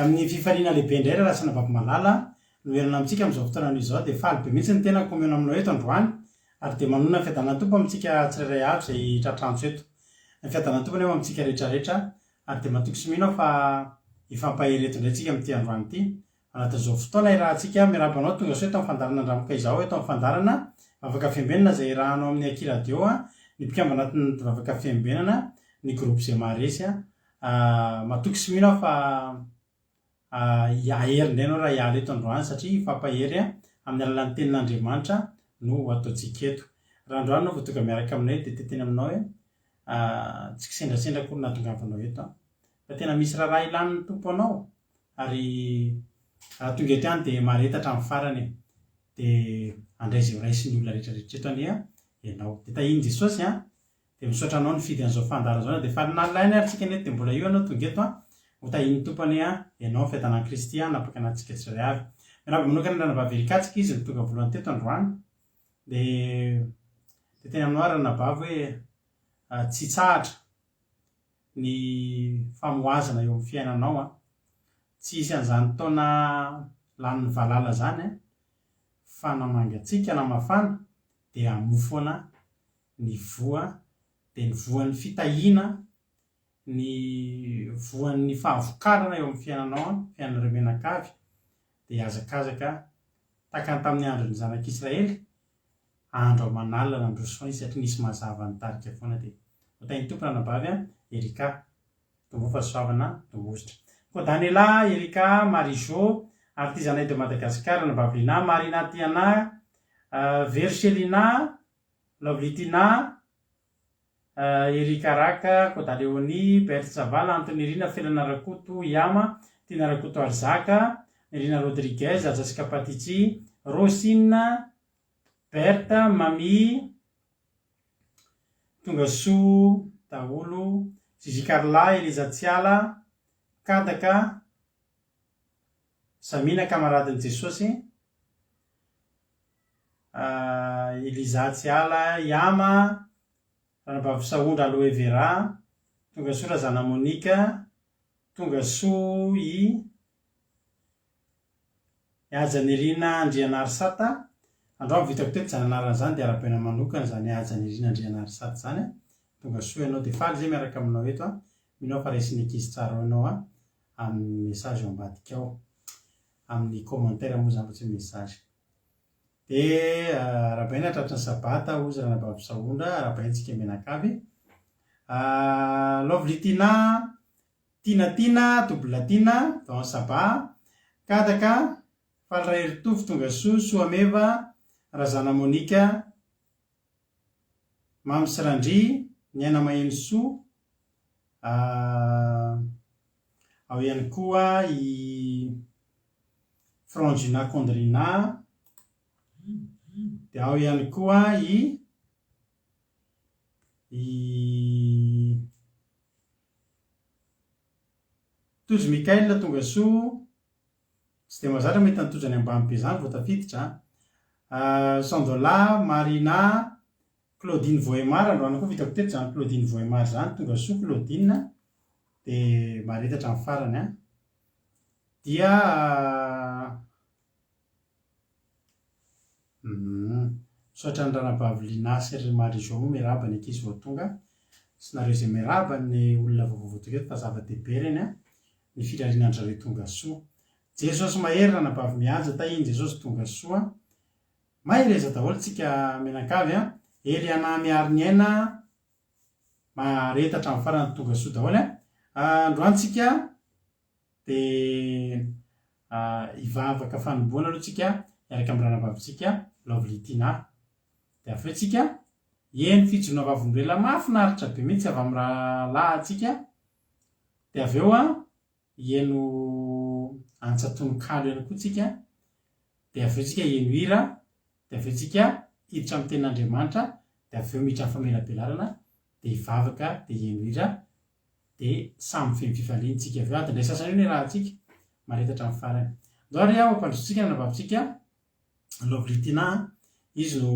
amin'ny fifaliana lehibe indray raha rasana vavimalala noerina amintsika am'izao fotoana izao de faly be mihitsy ny tena komiona aminao eto androany ary de manona ny fiadanany tompo amintsika tsirairay avy zay tratranjo eto ny fiadanany tompo nefa amintsika rehetrarehetra ary de matoky sy mino fa ifampahereto indray tsika amin'ity androany ity anatin'izao fotoana irahantsika miarabanao tonga so eto amin'ny fandarana andramoka izao eto amin'ny fandarana vavaka fiambenana zay rahanao amin'ny akiradio ny mpikamba anatin'ny vavaka fiambenana ny groupe zay maharesy matoky sy mino fa ahery indray anao raha hiala eto androany satria fampahery amin'ny alalan'ny tenin'Andriamanitra no ataontsika eto raha androany no voatoka miaraka aminay de teteny aminao tsy kisendrasendra kory nahatongavanao eto fa tena misy raha ilan'ny tompo anao ary tonga eto ihany de maharetatra amin'ny farany de andray zay raisy ny olona rehetrarehetra eto ania ianao de tahiny Jesosy de misaotra anao ny fidy an'izao fandarana zao de falinalaina ary tsika neto de mbola io anao tonga eto ho tahiny tompony ianao fiadanan'i Kristy napaka anatsika tsiray avy miaraba manokana ranabavy erikatsika izy ny tonga voalohany teto androany de teny aminao ranabavy hoe tsy tsahatra ny famoazana eo amin'ny fiainanao tsy isy an'izany taona lanin'ny valala zany fa namangatsika namafana de amofoana ny voa de ny voan'ny fitahiana ny voan'ny fahavokarana eo amin'ny fiainanao fiainan'ireo menakavy de azakazaka takany tamin'ny andron'ny zanak'Israely andro manalina androso foana izy satria nisy mazava nitarika foana de hotahiny tompo ranabavy Erika tombofa soavana tombozitra ko Daniela Erika Marijo artisanay de Madagascar ranabavy Marina Tiana Verselina Lovlitina Erika Raka Koda Leoni Bertsavala Antonirina Felana Rakoto Yama Tina Rakoto Arzaka Irina Rodriguez Jessica Patici Rosina Berta Mami Tongasoa Daholo Zizi Carla Eliza Tsiala Kadaka Samina kamaradin'i Jesosy Eliza Tsiala Yama ranabavy Saondra Aloe Vera Tongasoa Razana Monika Tongasoa Ajanirina Andrianarisata androany vitako teto zany anarana zany de arabaina manokana zany Ajanirina Andrianarisata zany Tongasoa ianao de faly zay miaraka aminao eto minao fa raisiny ankizy tsara ianao amin'ny message eo ambadika ao amin'ny commentaire moa zany tsy message de arabaina tratry ny sabata ozy ranabavy Saondra arabaintsika menakavy Lovlitina Tina Doblatina Don Saba Kadaka Falra Eritovy Tongasoa Soameva Razana Monika Mamy Sirandry Niaina Mahensoa ao ihany koa Frangina Condrina de ao ihany koa Tozy Mikael Tongasoa tsy de mazatra mety nitozany ambany be zany vao tafiditra Sandola Marina Claudine Voemar androany koa vitako teto zany Claudine Voemar zany Tongasoa Claudine de maharetatra amin'ny farany dia misaotra ny ranabavy Linasy ry Marijo miaraba ny ankizy vao tonga sy nareo zay miaraba ny olona vaovao tonga eto fa zava-dehibe reny ny firarianan'zareo Tongasoa Jesosy mahery ranabavy mihaja tahiny Jesosy Tongasoa mahery eza daholo tsika menakavy Eliana miary ny aina maharetatra amin'ny farany Tongasoa daholo androany tsika de ivavaka fanomboana aloha tsika miaraka amin'ny ranabavitsika Lovlitina de avy eo tsika eny fijona vavolombelona mahafinaritra be mihitsy avy amin'ny rahalahy tsika de avy eo eno antsatonon-kalo ihany koa tsika de avy eo tsika eno hira de avy eo tsika hiditra amin'ny tenin'Andriamanitra de avy eo miditra amin'ny famelabelarana de ivavaka de eno hira de samy feno fifaliantsika avy eo de ndray sasany io ny rahantsika maharetatra amin'ny farany doary mampandrosotsika ranabavitsika Lovlitina izy no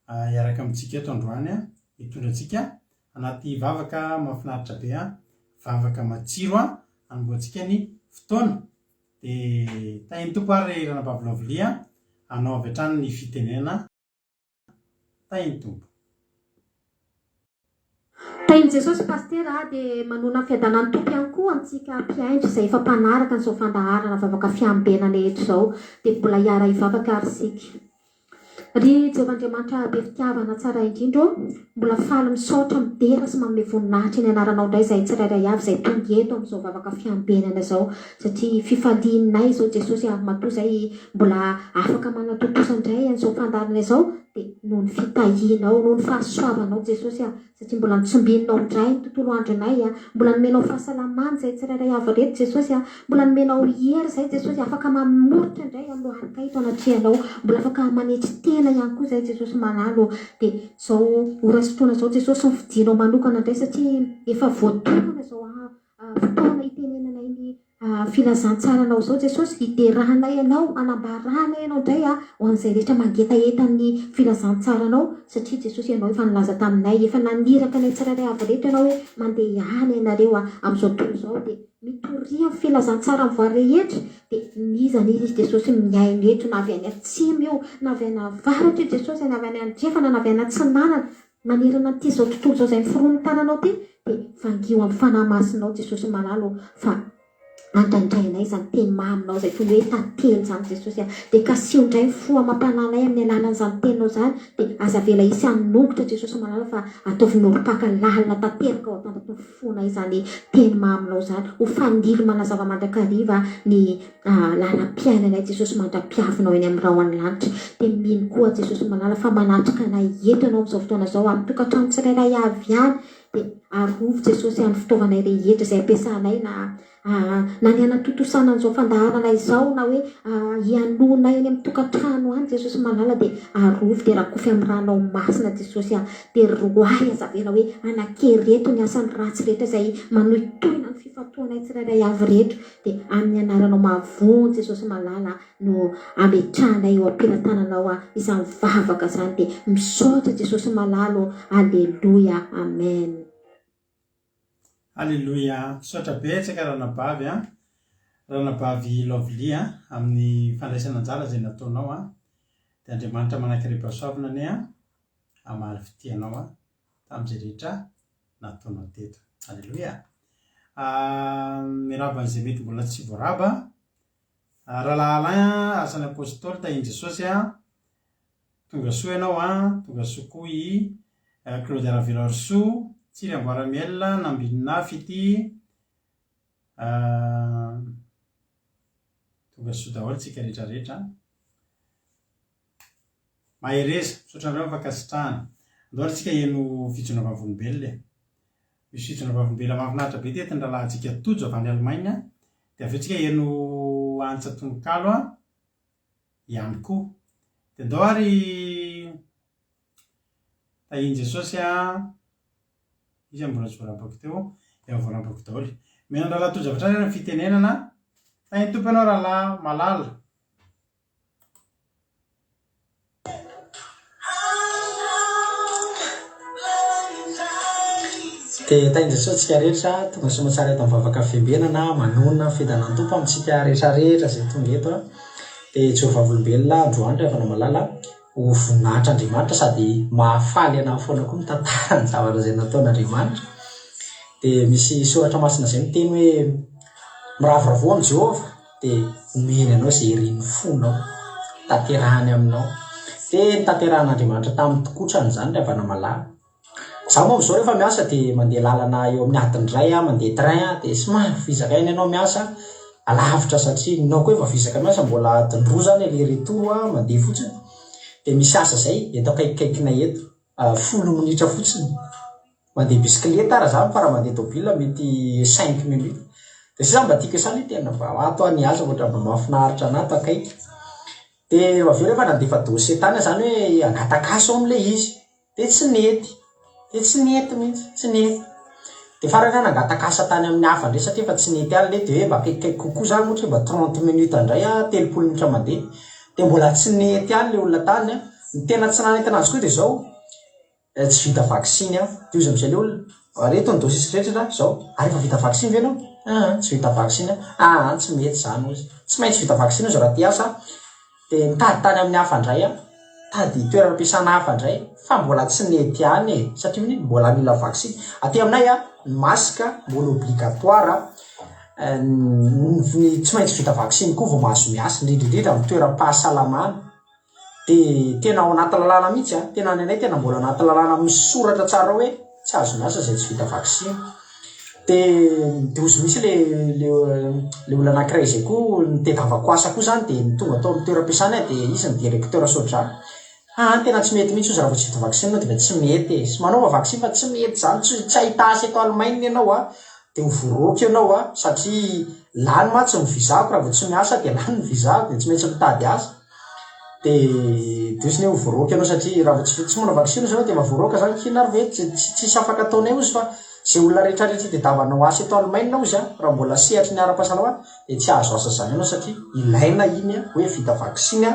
iaraka amintsika eto androany hitondra antsika anaty vavaka mahafinaritra be vavaka matsiro anomboantsika ny fotoana dia tainy tompo ary Ranabavy anao avy hatrany ny fitenena tainy tompo. Tainy Jesosy pastera dia manona fiadanany tompo ihany koa antsika mpiaindry izay efa mpanaraka n'izao fandaharana vavaka fiambena rehetra izao dia mbola hiara hivavaka ary sika. Ry Jehovandriamanitra be fitiavana tsara indrindra, mbola faly misaotra midera sy manome voninahitra ny anaranao indray izay tsirairay avy izay tonga eto amin'izao vavaka fiambenana izao, satria fifalianay izao Jesosy avy matoa izay mbola afaka manatotosa indray an'izao fandaharana izao dia noho ny fitahianao, noho ny fahasoavanao Jesosy satria mbola nitsombinao indray ny tontolo andronay, mbola nomenao fahasalamana izay tsirairay avy reto Jesosy, mbola nomenao hery izay Jesosy afaka mamoritra indray amin'ny loharika ito anatrehanao, mbola afaka manetry tena ihany koa izay Jesosy manalo dia izao ora sy fotoana izao Jesosy ny fidinao manokana indray satria efa voatoana izao fotoana itenenanay ny filazantsaranao izao Jesosy, hiterahanay ianao, anambarahanay ianao indray ho an'izay rehetra mangetahetan'ny filazantsaranao satria Jesosy ianao efa nilaza taminay, efa naniraka ny tsirairay avy rehetra ianao hoe mandeha ihany ianareo amin'izao tontolo izao dia mitoria amin'ny filazantsara amin'ny voa rehetra dia nizany izy Jesosy miainy rehetra na avy any atsimo io, na avy any avaratra io Jesosy, na avy any andrefana, na avy any atsinanana, manerana ty izao tontolo izao izay miforon'ny tananao ty dia vangio amin'ny fanahy masinao Jesosy malalo fa andraindrainay izany teny maminao izay toy ny hoe tantely izany Jesosy dia kasio indray ny fo mampananay amin'ny alalan'izany teninao izany dia aza vela isy anongotra Jesosy malala fa ataovin'olo-paka lalina tanteraka ao an-tandatony fona izany teny maminao izany ho fandilo manazava mandrakariva ny lalam-piainanay Jesosy mandra-piavinao eny amin'ny rahoan'ny lanitra dia mino koa Jesosy malala fa manatrika anay eto ianao amin'izao fotoana izao amin'ny tokantrano tsirairay avy ihany dia arovy Jesosy amin'ny fitaovanay rehetra izay ampiasanay na ny anatotosana an'izao fandaharana izao na hoe hianonay eny amin'ny tokantrano any Jesosy malala dia arovy dia rakofy amin'ny ranao masina Jesosy dia roay azavela hoe anakereto ny asan'ny ratsy rehetra izay manohitohina ny fifatoanay tsirairay avy rehetra dia amin'ny anaranao mavony Jesosy malala no ametrahanay eo ampilatananao izany vavaka izany dia misaotra Jesosy malalo. Alleluia, amen. Alleluia, misaotra betsaka Ranabavy Ranabavy Lovely amin'ny fandraisana anjara izay nataonao dia Andriamanitra manankirepasoavina ny amaly fitianao tamin'izay rehetra nataonao teto. Alleluia. Miraba an'izay mety mbola tsy voaraba rahalahy asan'ny apôstôly tainy Jesosy tonga soa ianao tonga soa koa i Claude Ravelarso Tsiry Amboaramiel Nambinina Fity tonga soa daholo tsika rehetrarehetra mahereza misaotra andreo afa-kasitrahana andohany tsika eno fijona vavolombelona misy fijona vavolombelona mahafinaritra be tety ny rahalahintsika tojo avy any Allemagne dia avy eo tsika eno antsa tononkalo ihany koa dia andao ary tahiny Jesosy izy mbola tsy voarabako teo dia voarabako daholo mena rahalahy tojo avy hatrany ny fitenenana tahiny tompo ianao rahalahy malala. Dia tainy Jesosy tsika rehetra tonga soa matsara eto amin'ny vavaka fiambenana manonona fidanan'ny tompo amintsika rehetrarehetra izay tonga eto dia Jehovah volombelona androandro efanao malala ho voninahitra Andriamanitra sady mahafaly anao foana koa mitantara ny zavatra izay nataon'Andriamanitra. Dia misy soratra masina izay miteny hoe miravoravo amin'ny Jehovah dia omeny anao izay irin'ny fonao tanterahany aminao dia nitanterahana tamin'ny tokotrany izany ry havana malala. Zaho moa amin'izao rehefa miasa dia mandeha lalana eo amin'ny adiny iray mandeha train dia somary vizaka iny ianao miasa alavitra satria ninao koa efa vizaka miasa mbola adiny roa zany le retour mandeha fotsiny dia misy asa izay eto akaikikaikina eto 10 minitra fotsiny mandeha bisikileta raha zany fa raha mandeha tôbila mety 5 minutes dia sisa mba tiako esana tena mba ato any asa ohatra mba mahafinaritra anato akaiky dia avy eo rehefa nandefa dossier tany zany hoe angatakaso amin'ilay izy dia tsy nety mihitsy tsy nety dia farany nangatakasa tany amin'ny hafa indray satria efa tsy nety any le dia hoe mba akaikikaiky kokoa zany ohatra mba 30 minutes indray 30 minitra mandeha dia mbola tsy nety any le olona tany ny tena tsy nanety anazy koa dia zao tsy vita vaksiny dia izy amin'izay le olona reto ny dosisy rehetra zao ary efa vita vaksiny ve anao tsy vita vaksiny tsy mety zany ozy tsy maintsy vita vaksiny izy raha ty asa de mitady tany amin'ny hafa indray tady toeram-piasana hafa indray fa mbola tsy mety any satria ny mbola mila vaksiny aty aminay masika mbola obligatoire ny tsy maintsy vita vaksiny koa vao mahazo miasa indrindrindrindra amin'ny toeram-pahasalamana de tena ao anaty lalàna mihitsy tena ny anay tena mbola anaty lalàna misy soratra tsara hoe tsy azo miasa zay tsy vita vaksiny de ozy misy le olona anankiray zay koa nitedavako asa koa zany de tonga atao amin'ny toeram-piasana de izy ny directeur sodra tena tsy mety mihitsy izy raha vao tsy vita vaksiny anao de tsy mety sy manaova vaksiny fa tsy mety zany tsy ahita asa eto Allemagne ianao de hovoroky ianao satria lany matsy ny vizako raha vao tsy miasa de lany ny vizako de tsy maintsy mitady asa de ozy ny hovoroky ianao satria raha vao tsy manao vaksiny izy anao de mavoroka zany kinary ve tsisy afaka ataonay ozy fa zay olona rehetrarehetra tediavanao asa eto Allemagne ozy raha mbola sehatry ny ara-pahasalama de tsy azo asa zany ianao satria ilaina iny hoe vita vaksiny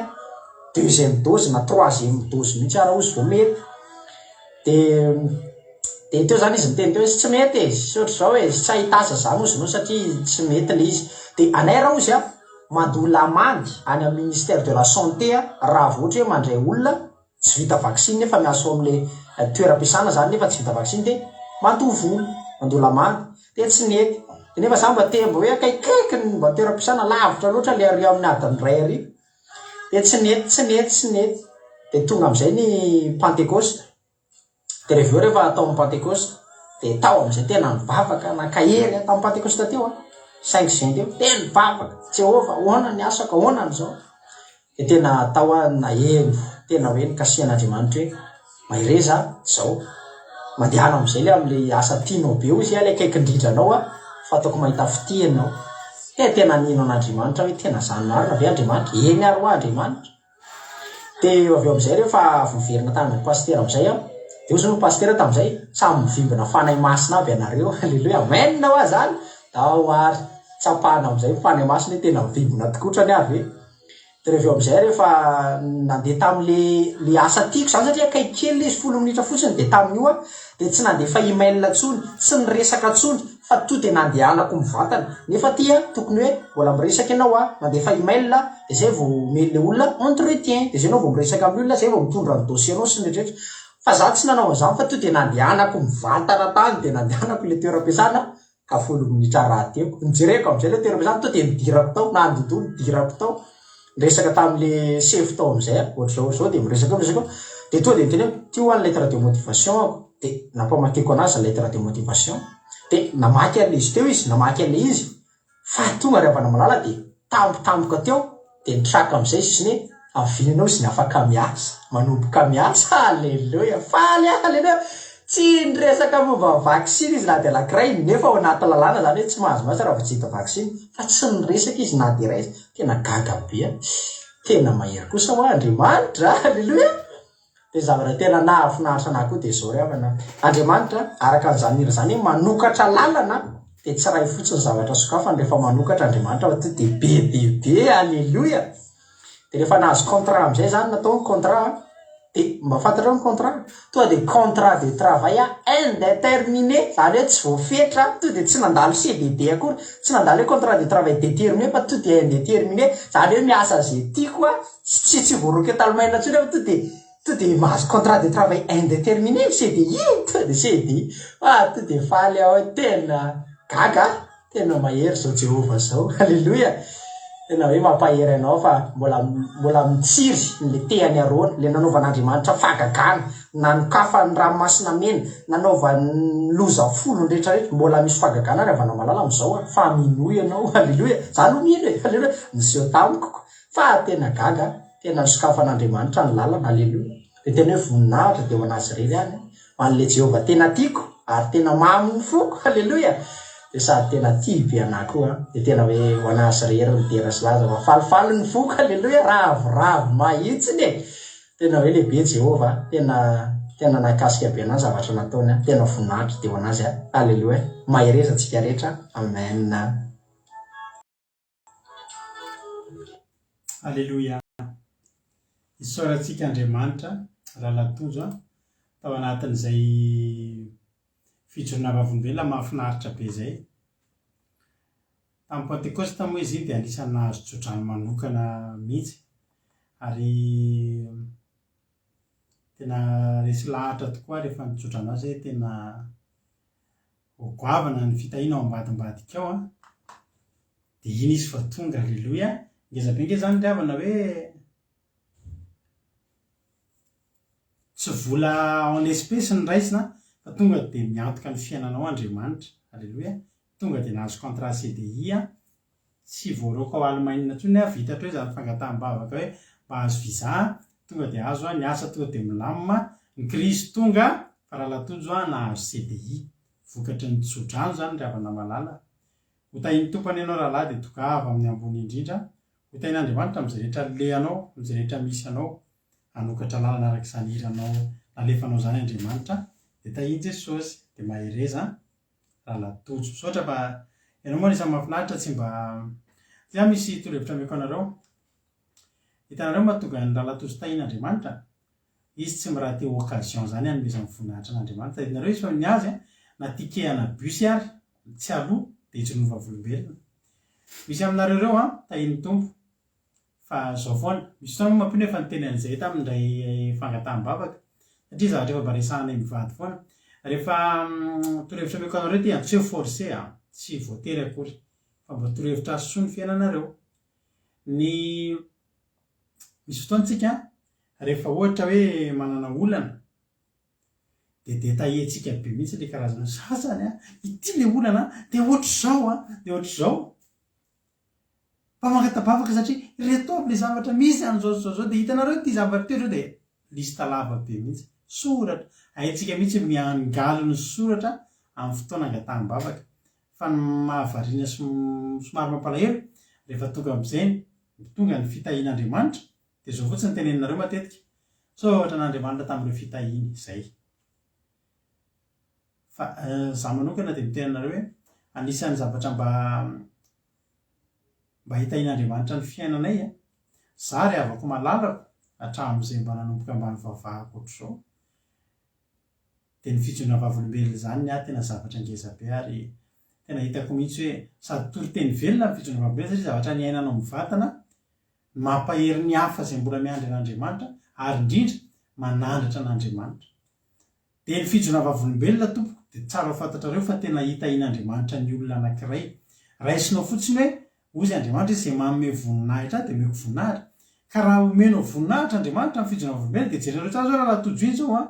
deuxième dose na troisième dose mihitsy ara ozy vao mety de teo zany izy niteny teo izy tsy mety izy ohatra zao hoe tsy ahita asa zany ozy anao satria tsy mety le izy de anay raha ozy mandoa lamandy any amin'ny ministère de la santé raha vao ohatra hoe mandray olona tsy vita vaksiny nefa miasa ao am'le toeram-piasana zany nefa tsy vita vaksiny de mandoa vola mandoa lamandy de tsy mety de nefa zany mba tembo hoe akaikaiky ny mba toeram-piasana lavitra loatra le ary amin'ny adiny ray ary de tsy mety de tonga am'izay ny Pentecôste de reveo rehefa atao amin'ny Pentecôste de tao am'izay tena nivavaka nakahery atao amin'ny Pentecôste teo 5 juin teo tena nivavaka Jehova ahoana ny asaka ahoana ny zao de tena atao nahevo tena hoe nikasihan'Andriamanitra hoe mahereza zao mandehana am'izay le am'le asa tianao be izy le akaiky indrindra anao fa ataoko mahita fity anao tena nino an'Andriamanitra hoe tena zany marina ve Andriamanitra eny ary hoa Andriamanitra de aveo am'izay rehefa voverina tamin'ny pasteur am'izay de ozy no pasteur tam'izay samy mivimbina fanahy masina aby ianareo halleluia amen hoa zany tao ary tsapana am'izay fanahy masina tena mivimbina tokotrany avy de reveo am'izay rehefa nandeha tam'le asa tiako zany satria akaiky kely izy 10 minitra fotsiny de tamin'io de tsy nandefa email tsony tsy niresaka tsony fa to de nandehanako mivantana nefa tia tokony hoe mbola miresaka ianao mandefa email de zay vao mail le olona entretien de zay anao vao miresaka amin'ny olona zay vao mitondra ny dossier anao sy ny rehetra fa za tsy nanao an'izany fa to de nandehanako mivantana tany de nandehanako le toeram-piasana ka 10 minitra raha teo nijereko am'izay le toeram-piasana to de midirako tao nandodo midirako tao miresaka tam'le chef tao am'izay ohatr'zao de miresaka de to de miteny tio any lettre de motivation ako de nampamakiko anazy lettre de motivation de namaky an'le izy teo izy namaky an'le izy fa tonga rehefa malala de tampotampoka teo de nitraka am'izay sisiny avinanao izy ny afaka miasa manomboka miasa halleluia faly halleluia tsy niresaka momba vaksiny izy na de lakiray nefa ao anaty lalàna zany hoe tsy mahazo miasa raha vao tsy hita vaksiny fa tsy niresaka izy na de ray tena gaga be tena mahery kosa hoa Andriamanitra halleluia de zavatra tena nahafinaritra anahy koa de zao rehavana Andriamanitra araka an'izany hira zany hoe manokatra lalana de tsy raha fotsiny zavatra sokafany rehefa manokatra Andriamanitra to de be halleluia de rehefa nahazo contrat am'izay zany natao ny contrat de mba fantatra ny contrat to de contrat de travail indéterminé zany hoe tsy voafetra to de tsy nandalo CDD akory tsy nandalo hoe contrat de travail déterminé fa to de indéterminé zany hoe miasa zay tiako tsy voaroky eto Allemagne atsony to de mahazo contrat de travail indéterminé CDI to de CDI to de faly ao tena gaga tena mahery zao Jehova zao halleluia tena hoe mampahery anao fa mbola mitsiry le tehany arony le nanaovan'Andriamanitra fagagana nanokafa ny ranomasina mena nanaova ny loza folo rehetrarehetra mbola misy fagagana rehefa anao malala am'izao fa minoy ianao halleluia zany ho mino halleluia niseho tamiko fa tena gaga tena nisokafan'Andriamanitra ny lalana halleluia de tena hoe voninahitra de ho anazy rery any an'le Jehova tena tiako ary tena mamy ny foko halleluia de sady tena tia be anahy koa de tena hoe ho anazy rery ny dera sy laza fa falifaly ny foko halleluia ravoravo mahitsiny tena hoe lehibe Jehova tena nakasika be anazy zavatra nataony tena voninahitra de ho anazy halleluia mahereza antsika rehetra amen halleluia isaorantsika Andriamanitra rahalatojo tao anatin'izay fijorona vavolombelona mahafinaritra be zay. Tamin'ny Pentecoste moa izy iny dia anisan'ny nahazo tsodrano manokana mihitsy ary tena resy lahatra tokoa rehefa nitsodrano azy hoe tena ho goavana ny fitahiana ao ambadimbadika ao dia iny izy fa tonga alleloia ngezabe nge zany ry havana hoe tsy vola en espèce ny raisina fa tonga dia miantoka ny fiainanao Andriamanitra alleloia tonga dia nahazo contrat CDI tsy voaroko ao Allemagne intsony vitatra hoe zany fangataham-bavaka hoe mba azo visa tonga dia azo ny asa tonga dia milamina ny crise tonga fa raha latojo nahazo CDI vokatry ny tsodrano zany ry havana malala hotahiny tompany ianao rahalahy dia tokava amin'ny ambony indrindra hotahin'Andriamanitra amin'izay rehetra lehanao amin'izay rehetra misy anao anokatra lalana araka izany hiranao nalefanao zany Andriamanitra dia tahiny Jesosy dia mahereza rahalatojo sotra fa ianao moa isan'ny mahafinaritra tsy mba dia misy torohevitra ameko anareo hitanareo mahatonga ny rahalatojo tahin'Andriamanitra izy tsy miraha teo occasion zany hanomezany voninahitra an'Andriamanitra hitanareo izy fa ny azy na tikehana busy ary tsy aloha dia hijorono vavolombelona misy aminareo reo tahiny tompo fa zao foana misy fotoana mampino efa niteny an'izay tamin'indray fangataham-bavaka satria zavatra efa mba resahanay mivady foana rehefa torohevitra ameko anareo ty tsy hoe forcé tsy voatery akory fa mba torohevitra soa ny fiainanareo ny misy fotoantsika rehefa ohatra hoe manana olana dia tahentsika be mihitsy le karazana sasany ity le olana dia ohatr'izao dia ohatr'izao mba mangatabavaka satria reto aby le zavatra misy an'izao dia hitanareo ty zavatra teo zao dia lista lava be mihitsy soratra haintsika mihitsy miangalo ny soratra amin'ny fotoana angataham-bavaka fa ny mahavariana somary mampalahelo rehefa tonga amin'izay tonga ny fitahian'Andriamanitra dia zao fotsiny ny teneninareo matetika so ohatra n'Andriamanitra tamin'ireo fitahiny izay fa za manokana dia mitenanareo hoe anisan'ny zavatra mba hitahian'Andriamanitra ny fiainanay za ry havako malalako hatramin'izay mba nanomboka ambany vavahako ohatr'izao dia ny fijoroana vavolombelona zany tena zavatra ngezabe ary tena hitako mihitsy hoe sady toriteny velona ny fijoroana vavolombelona satria zavatra ny ainanao mivatana mampahery ny hafa izay mbola miandry an'Andriamanitra ary indrindra manandratra an'Andriamanitra dia ny fijoroana vavolombelona tompoko dia tsara ho fantatrareo fa tena hitahian'Andriamanitra ny olona anankiray raisinao fotsiny hoe ozy Andriamanitra izay manome voninahitra dia omeko voninahitra ka raha omenao voninahitra Andriamanitra ny fijoroana vavolombelona dia jerinareo tsara zao raha latojo iny zao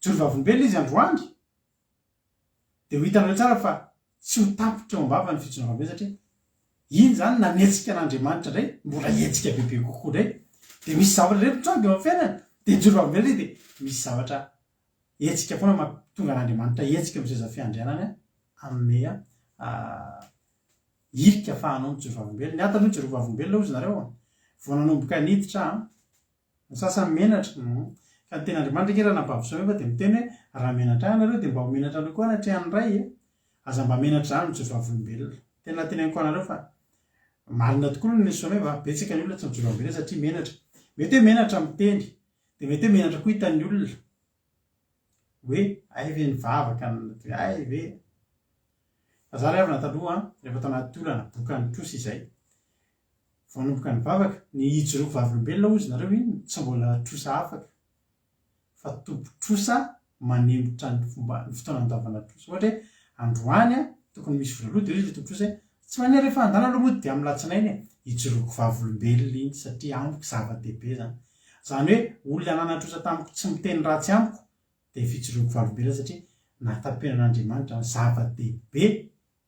joro vavolombelona izy androandry dia ho hitanareo tsara fa tsy ho tapitra eo ambava ny fijoroana vavolombelona satria iny zany nanetsika an'Andriamanitra indray mbola hetsika bebe kokoa indray dia misy zavatra rehetra mitsoagy eo amin'ny fiainana dia joro vavolombelona dia misy zavatra hetsika foana mahatonga an'Andriamanitra hetsika mizaza fiandrianany amin'ny irika ahafahanao mijoro vavolombelona ny ataloha joro vavolombelona ozy nareo vao nanomboka niditra ny sasany menatra ka ny ten'Andriamanitra nge raha nampavison efa dia miteny hoe raha menatra anareo dia mba ho menatra anao koa anatrehan'ny ray aza mba menatra zany mijoro vavolombelona tena teneniko anareo fa marina tokoa no nesome fa betsaka ny olona tsy mijoro vavolombelona satria menatra mety hoe menatra miteny dia mety hoe menatra koa hitan'ny olona hoe ay ve ny vavaka ay ve fa za ry avana taloha rehefa tao anaty olana bokany trosa izay vanomboka ny vavaka ny hijoroako vavolombelona ozy nareo iny tsy mbola trosa afaka fa tompo-trosa manembotra ny fomba ny fotoana andavana trosa ohatra hoe androany tokony misy volaloha dia izy le tompo-trosa tsy manery rehefa andana aloha moa dia amin'ny latsinainy hijoroako vavolombelona iny satria amiko zava-dehibe zany hoe olona nanatrosa tamiko tsy miteny ratsy amiko dia fijoroako vavolombelona satria natapinan'Andriamanitra zava-dehibe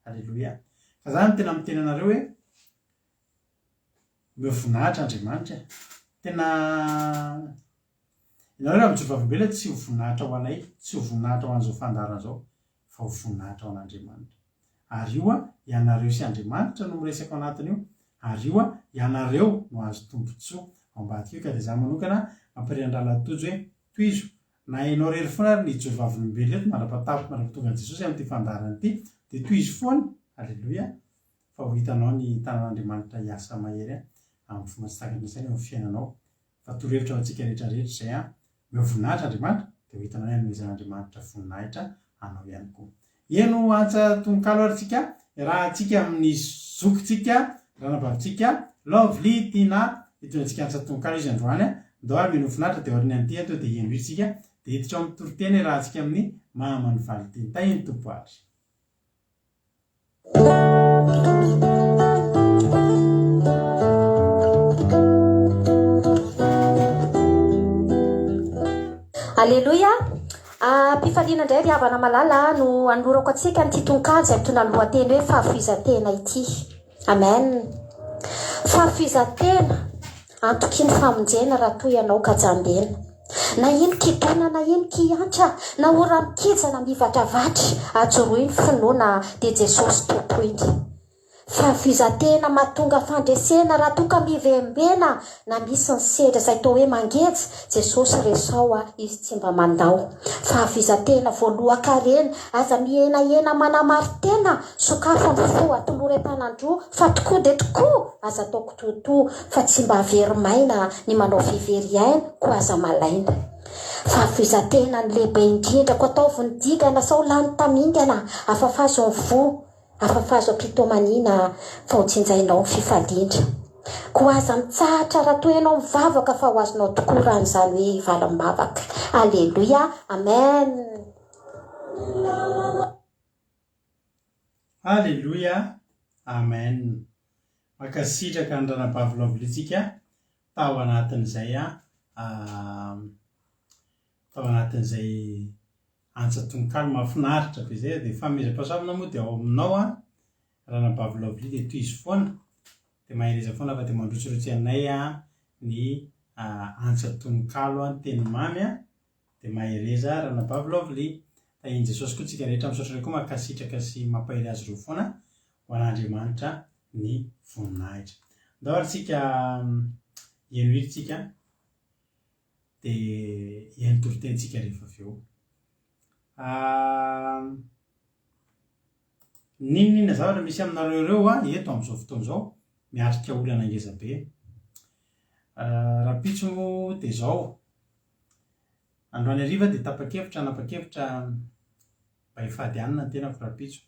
alleloia fa zany tena miteny anareo hoe voninahitra Andriamanitra tena ianareo raha mijoro vavolombelona tsy ho voninahitra ho anay tsy ho voninahitra ho an'izao fandarana zao fa ho voninahitra ho an'Andriamanitra ary io ianareo sy Andriamanitra no miresaka ao anatiny io ary io ianareo no azo tombotsoa ao ambadika io ka dia za manokana mampirendra-latojo hoe toizo na hainao rery foana ary nijoro vavolombelona eto mandrapatapitra mandra-tonga an'i Jesosy amin'ity fandarana ity dia toizo foana alleloia fa ho hitanao ny tanan'Andriamanitra hiasa mahery amin'ny fomba tsy takatrin'izay eo amin'ny fiainanao fa torohevitra ho antsika rehetrarehetra izay voninahitra Andriamanitra dia ho hitanao hoe anohizan'Andriamanitra voninahitra anao ihany koa. Eno antsa tononkalo arytsika raha tsika amin'ny zokintsika ranabavintsika Lovely Tina hitondratsika antsa tononkalo izy androany ndao ary menofinaritra dia oriny an'ity to dia eno itsika dia hiditra ao amin'ny toriteny raha tsika amin'ny mahamany valitiny tahiny tompo ary. Aleluia. Mpifaliana indray ry havana malala no anorako atsika ny titonkalo izay mitondra ny lohateny hoe fahafiizatena ity. Amen. Fahafiizatena antokiny famonjena raha toy ianao ka jambena. Na ino kidona na ino kiantra na ora mikija na mivatravatra ajoroiny finoana dia Jesosy tompo iny. Fahafiizatena mahatonga fandresena raha toka mivembena na misy ny sedra izay tao hoe mangeja Jesosy resao izy tsy mba mandao. Fahafiizatena voalohan-karena aza mihenahena manamaritena sokafo ny fo atoloram-panandroa fa tokoa dia tokoa aza ataoko totoa fa tsy mba verimaina ny manao viveriaina ko aza malaina. Fahafiizatena ny lehibe indrindra ko ataovy digana sao lany tamingana afafazo ny vo afafazo ampitomaniana fa ho tsinjainao ny fifalindra ko aza mitsahatra raha toa ianao mivavaka fa ho azonao tokoa ran'izany hoe valim-bavaka. Aleluia. Amen. Aleluia. Amen. Makasitraka ny ranabavy Lovelytsika tao anatin'izay antsa tononkalo mahafinaritra be zay dia fanomezam-pahasoavana moa dia ao aminao ranabavy Lovely dia toy izy foana dia mahereza foana fa dia mandrotsirotsy anay ny antsa tononkalo ny teny mamy dia mahereza ranabavy Lovely. Tahiny Jesosy koa tsika rehetra misaotra koa makasitraka sy mampahery azy ireo foana ho an'Andriamanitra ny voninahitra. Ndao ary tsika eno hely tsika dia eny toritentsika rehefa avy eo. Ninona zavatra misy aminareo ireo eto amin'izao fotoana izao miatrika olana ngeza be. Rapitso dia izao androany hariva dia nanapa-kevitra mba hifady anina ny tenako rapitso.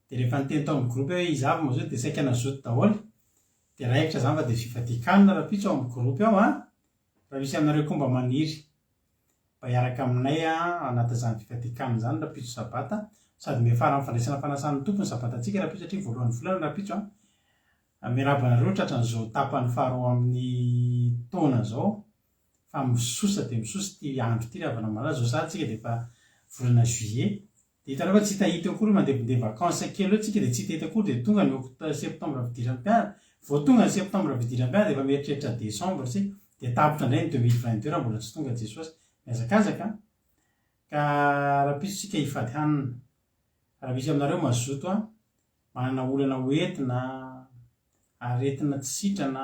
Dia rehefa niteny tao amin'ny groupe hoe izavy moa zao dia saika nazoto daholo dia raikitra zany fa dia fifadikanina rapitso ao amin'ny groupe ao raha misy aminareo koa mba maniry mba hiaraka aminay anatin'izany fifadikanina zany rapitso sabata sady miafara amin'ny fandraisana fanasan'ny tompony sabatantsika rapitso satria voalohan'ny volana rapitso miarabanareo tratran'izao tapany faharoa amin'ny taona zao fa misosa dia misosa ty andro ty ravana malaza zao satsika dia efa volana juillet dia hitanao fa tsy hitahita eo akory mandeha vacances kely eo tsika dia tsy hitahita akory dia tonga ny septembre fidiran'ny mpianatra vao tonga ny septembre fidiran'ny mpianatra dia efa mieritreritra décembre sy dia tapitra indray ny 2022 raha mbola tsy tonga Jesosy miazakazaka ka rapitso tsika hifady hanina. Raha misy aminareo mazoto manana olana hoentina aretina tsy sitrana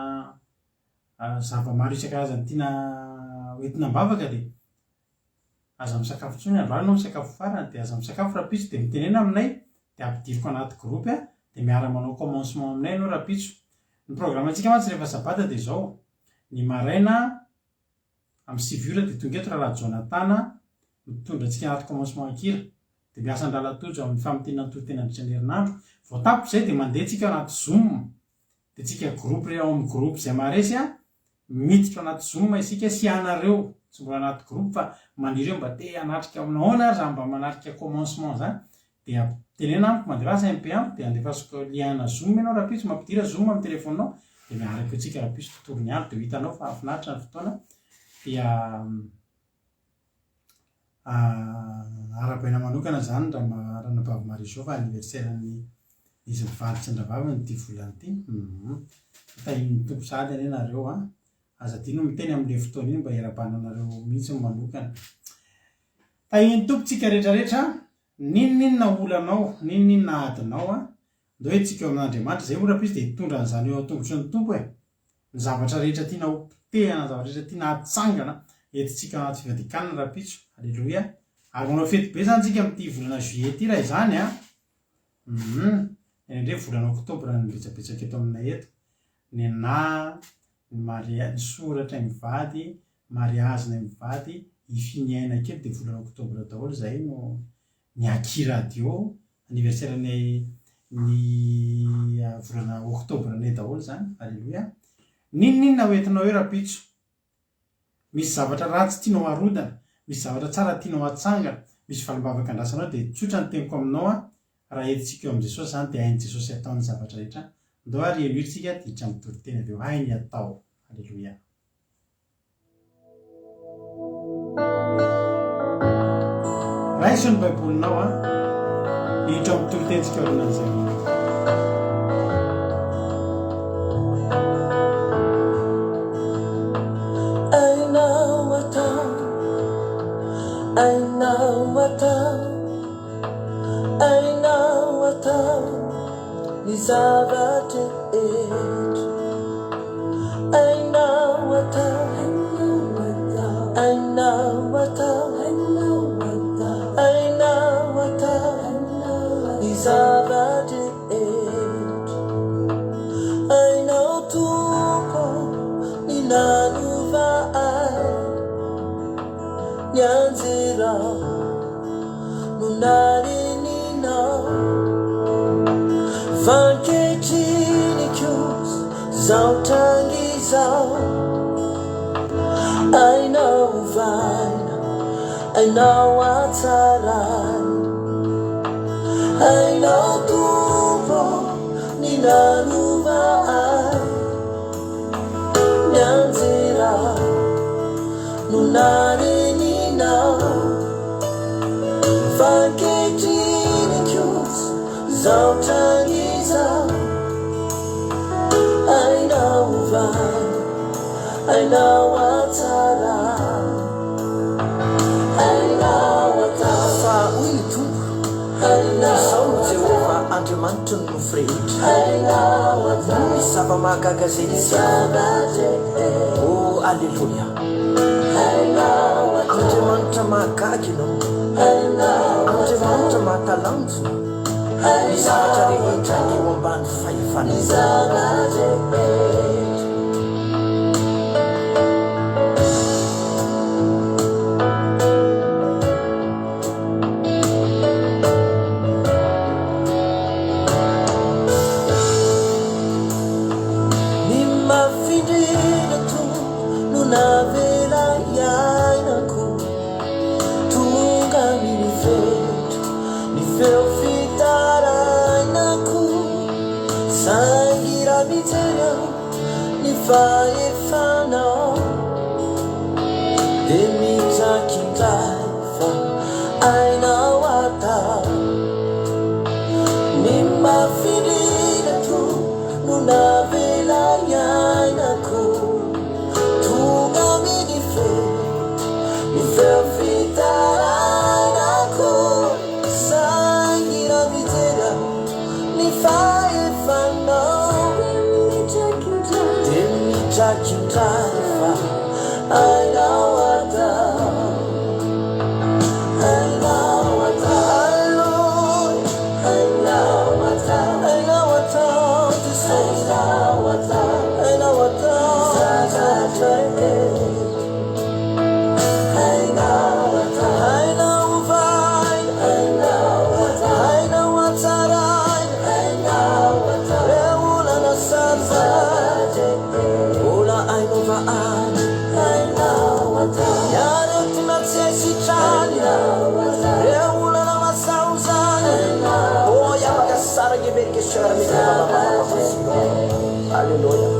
zava-maro isan-karazany tiana hoentina mivavaka dia aza misakafo ntsony androany no misakafo farany dia aza misakafo rapitso dia mitenena aminay dia ampidiriko anaty groupe dia miara manao commencement aminay anao rapitso. Ny programantsika mantsy rehefa sabata dia izao ny maraina amin'ny 7 heures dia tonga eto raha Jonathan mitondra antsika anaty commencement akira dia miasa an-dralatojo amin'ny famotenana ny toritena andritran'ny herinandro. Vao tapitra izay dia mandeha tsika anaty Zoom dia tsika groupe ao amin'ny groupe izay maharesy miditra anaty Zoom isika sy anareo tsy mbola anaty groupe fa manireo mba te hanatrika aminao ary raha mba manatrika commencement zany dia tenena amiko mandevasa MP amiko dia andefasiko liana Zoom ianao rapitso mampidira Zoom amin'ny telefoninao dia miaraka tsika rapitso tontolo ny andro dia hitanao fa afinaritra ny fotoana dia arabaina manokana zany raha ranabavy Marie-Jo fa anniversaire-ny izy mivaritsy andravaviny ty volany ty tahiny tompo sady ane nareo aza dino miteny amin'ile fotoana iny mba hirabananareo mihitsy manokana. Tahiny tompotsika rehetrarehetra ninona olanao ninona adinao ndao hoe tsika eo amin'Andriamanitra zay moa rapitso dia hitondra an'izany eo an-tongotry ny tompo ny zavatra rehetra tiana hopitehana zavatra rehetra tiana hatsangana entintsika anaty fivadikanana rapitso. Aleloia. Ary manao fety be zany tsika amin'ity volana juillet ty raha izany indray volana oktobra ny betsabetsaka eto aminay eto ny soratra mivady mariazina mivady ifiniaina kely de volana oktobra daholo zay no niaki radio anniversaire-ny volana oktobra nay daholo zany alleloia ninninona hoentinao hoe rapitso misy zavatra ratsy tianao arodana misy zavatra tsara tianao atsangana misy valimbavaka andrasanao de tsotra ny teniko aminao a raha editsika eo am' jesosy zany de hainy jesosy ataony zavatra rehetra ndo ary enoitsika ditra mitoryteny aveo hainy atao alleloia raha isony baibolinao a hiditra mitorytentsika aronan'izay Zavate I know what Zavate I know tuko inanuva nyanzira nunari nina Vanketini kus zautangi zau I know vine I know what's around I know tupo ninanuva nyanzira nunari nina Vanketini kus zautangi I know vine, I know what's around. I know what's around. We do. I know Jehovah and mountain afraid. I know what's around. Sabamaka gazeti. Oh, hallelujah. I know what's around. Ante manta makakino. I know what's around. Ante manta matalantu. Zavatra rehetra eo ambany fahefana Ni mafidina tu nunavela yainako tunga minifeto nifeo Sangira bitera ni faefana Demita kintaifa aina wata Ni mafidina tu nunavela yainako Tunga minife nifeofitara ainako Sangira bitera ni faefana Kimtaifa I know what Hallelujah.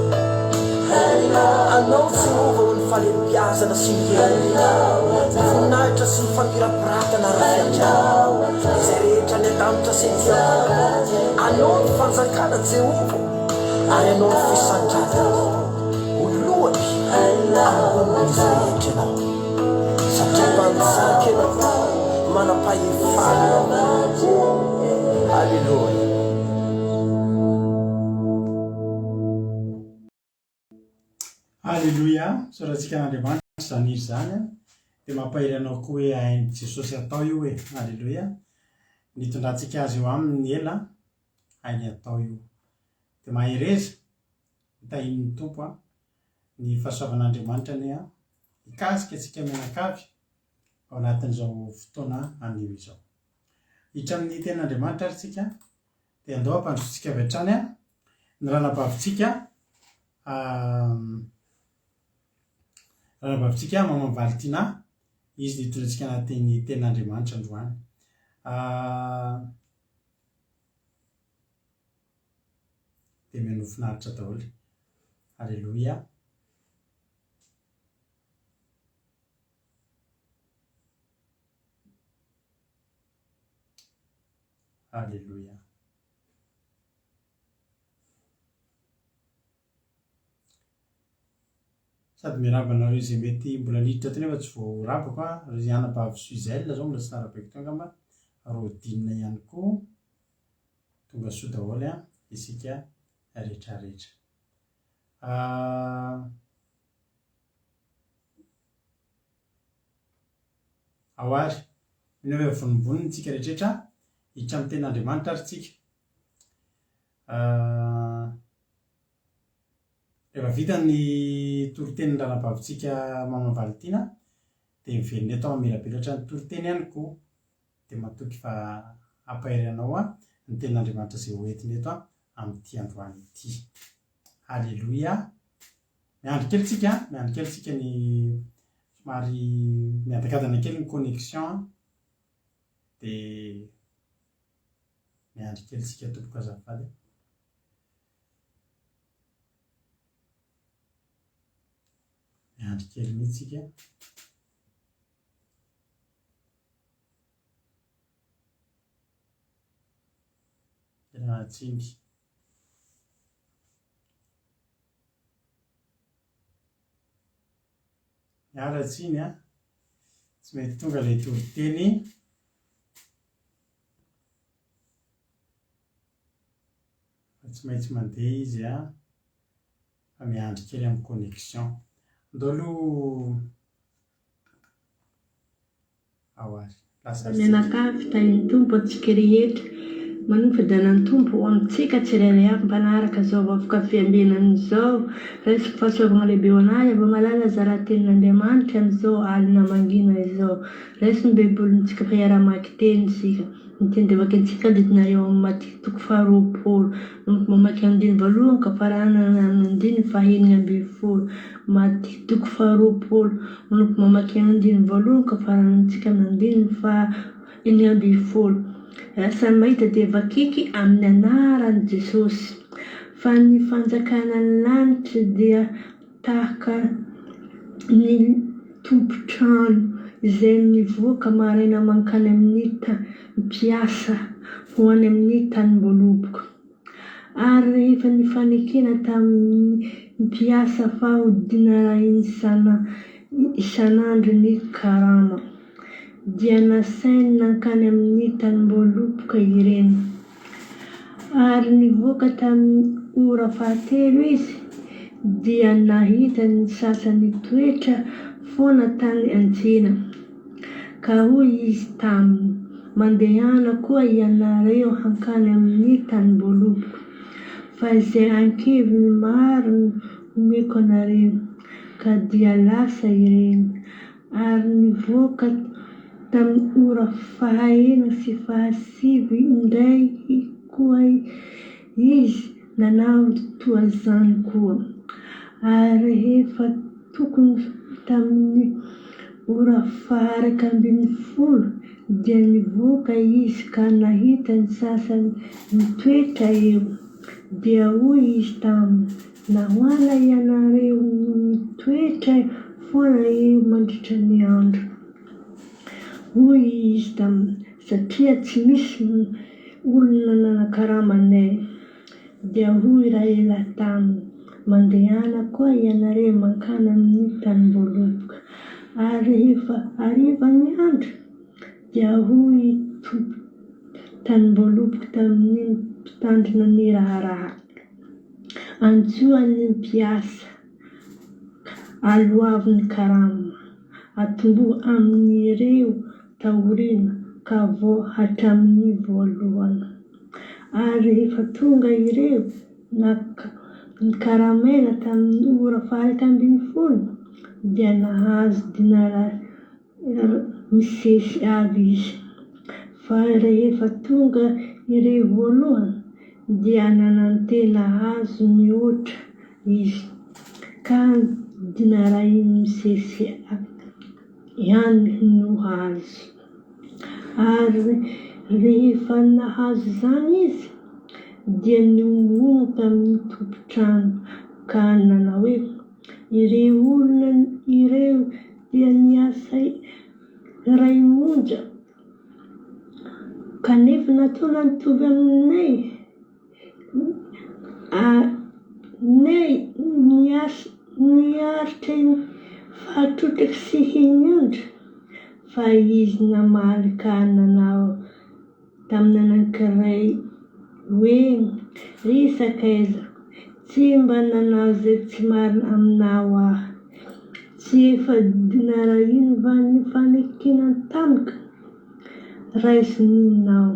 Anao tsy mova ny falembiazana sy ny voninahitra sy ny famirapiratana rafiantrano izay rehetra ny an-danitra sy ny anao ny fanjakana Jehova ary anao ny fisandrana oloany amin'izy rehetra ianao satria mpanjaka ianao manam-pahefana Hallelujah. Alleluia soratsika n'Andriamanitra zany izy zany de mampahery anao koa hoe hainy Jesosy atao io hoe alleluia nitondrantsika azy eo aminy ela hainy atao io de mahereza mitahin'ny tompo ny fahasoavan'Andriamanitra ny ikasika atsika mianakavy ao anatin'izao fotoana anio izao. Hitra amin'ny ten'Andriamanitra ary tsika dia andao ampandrosotsika avy hatrany a ny ranabavitsika ranabavitsika mamavaly tina izy dia hitondratsika anatin'ny ten'Andriamanitra androany. Dia mihaino finaritra daholo. Alleluia. Alleluia. Sady miaraba anareo izay mety mbola niditra teny nefa tsy voarabako a, ry anabavy Suzel zao mbola tsy narabako teo angamba, Rodine ihany koa, tonga soa daholo a isika rehetrarehetra. Ahoary mino hoe vonimboniny tsika rehetrarehetra hitra amin'ny ten'Andriamanitra ary tsika. Rehefa vita ny toritenin'ny ranabavitsika mamavaly tiana dia miverina eto mamelabelatra ny toriteny ihany koa, dia matoky fa ampahirianao a ny ten'Andriamanitra izay hoentiny eto amin'ity androany ity. Alleluia. Miandry kely tsika ny somary miadakadana kely ny connexion dia miandry kely tsika tompoko azafady. Miandry kely mihitsy tsika. Tena tsiny. Miara tsiny a, tsy mety tonga ilay toriteny. Tsy maintsy mandeha izy a, fa miandry kely amin'ny connexion. Ndao aloha ahoary lasa Menakavy fitahin'ny tompo antsika rehetra manompo fiadanan'ny tompo amintsika tsirairay avy mpanaraka zao vaovaka fiambenana izao. Resaka fahasoavana lehibe ho anazy avy malala zaran-tenin'Andriamanitra amin'izao alina mangina izao. Raisy ny baibolintsika fa hiara-maki teny isika. Mitendevaka antsika andidinareo amin'ny Matia toko 2 manompo mamaky andiny voalohany ka farana andiny fahaenina ambin'ny folo. Matia toko 2 manompo mamaky andiny voalohany ka farana antsika amin'ny andiny fahaenina ambin'ny folo. Rasa mahita dia vakiky amin'ny anaran'i Jesosy fa ny fanjakana ny lanitra dia tahaka ny tompo-trano izay mivoaka maraina mankany amin'ny mpiasa ho any amin'ny tanim-boaloboka. Ary rehefa nifanekena tamin'ny mpiasa fahodina isan'andro ny karama dia nasainy nankany amin'ny tanim-boaloboka ireny. Ary nivoaka tamin'ny ora fahatelo izy dia nahita ny sasany toetra foana tany antsena. Ka hoy izy taminy, mandehana koa ianareo hankany amin'ny tanim-boaloboka, fa izay ankeviny maro nomeko anareo, ka dia lasa ireny. Ary nivoaka tamin'ny ora fahaenina sy fahasivy indray koa izy nanao toa zany koa. Ary rehefa tokony tamin'ny ora faharaka ambin'ny folo dia nivoaka izy ka nahita ny sasany mitoetra eo. Dia hoy izy taminy, nahoana ianareo mitoetra foana eo mandritra ny andro? Hoy izy taminy, satria tsy misy olona nanakarama anay. Dia hoy rahelahy taminy, mandehana koa ianareo mankany amin'ny tanim-boaloboka. Ary rehefa hariva ny andro dia hoy tompo tanim-boaloboka tamin'ny mpitandrina ny raharaha, antsoany mpiasa aloavy ny karama, atomboa amin'ireo taoriana ka vao hatramin'ny voalohany. Ary rehefa tonga ireo nikaramela tamin'ny ora faharaka ambin'ny folo dia nahazo dinara misesy avy izy. Fa rehefa tonga ireo voalohany dia nanantena azo mihoatra izy ka dinaray misesy ihany no azo. Ary rehefa nahazo izany izy dia niomonoka amin'ny tompontrano ka nanao hoe ireo olona ireo dia niasa iray monja kanefa nataona nitovy aminay. Nay niaritra fahatrotraka sy hinyandra fa izy namaly ka nanao tamin'ny anankiray hoe resaka aiza tsy mba nanao izay tsy marina aminao aho. Tsy efa dinarainy va ny fanekena tamika raisoninao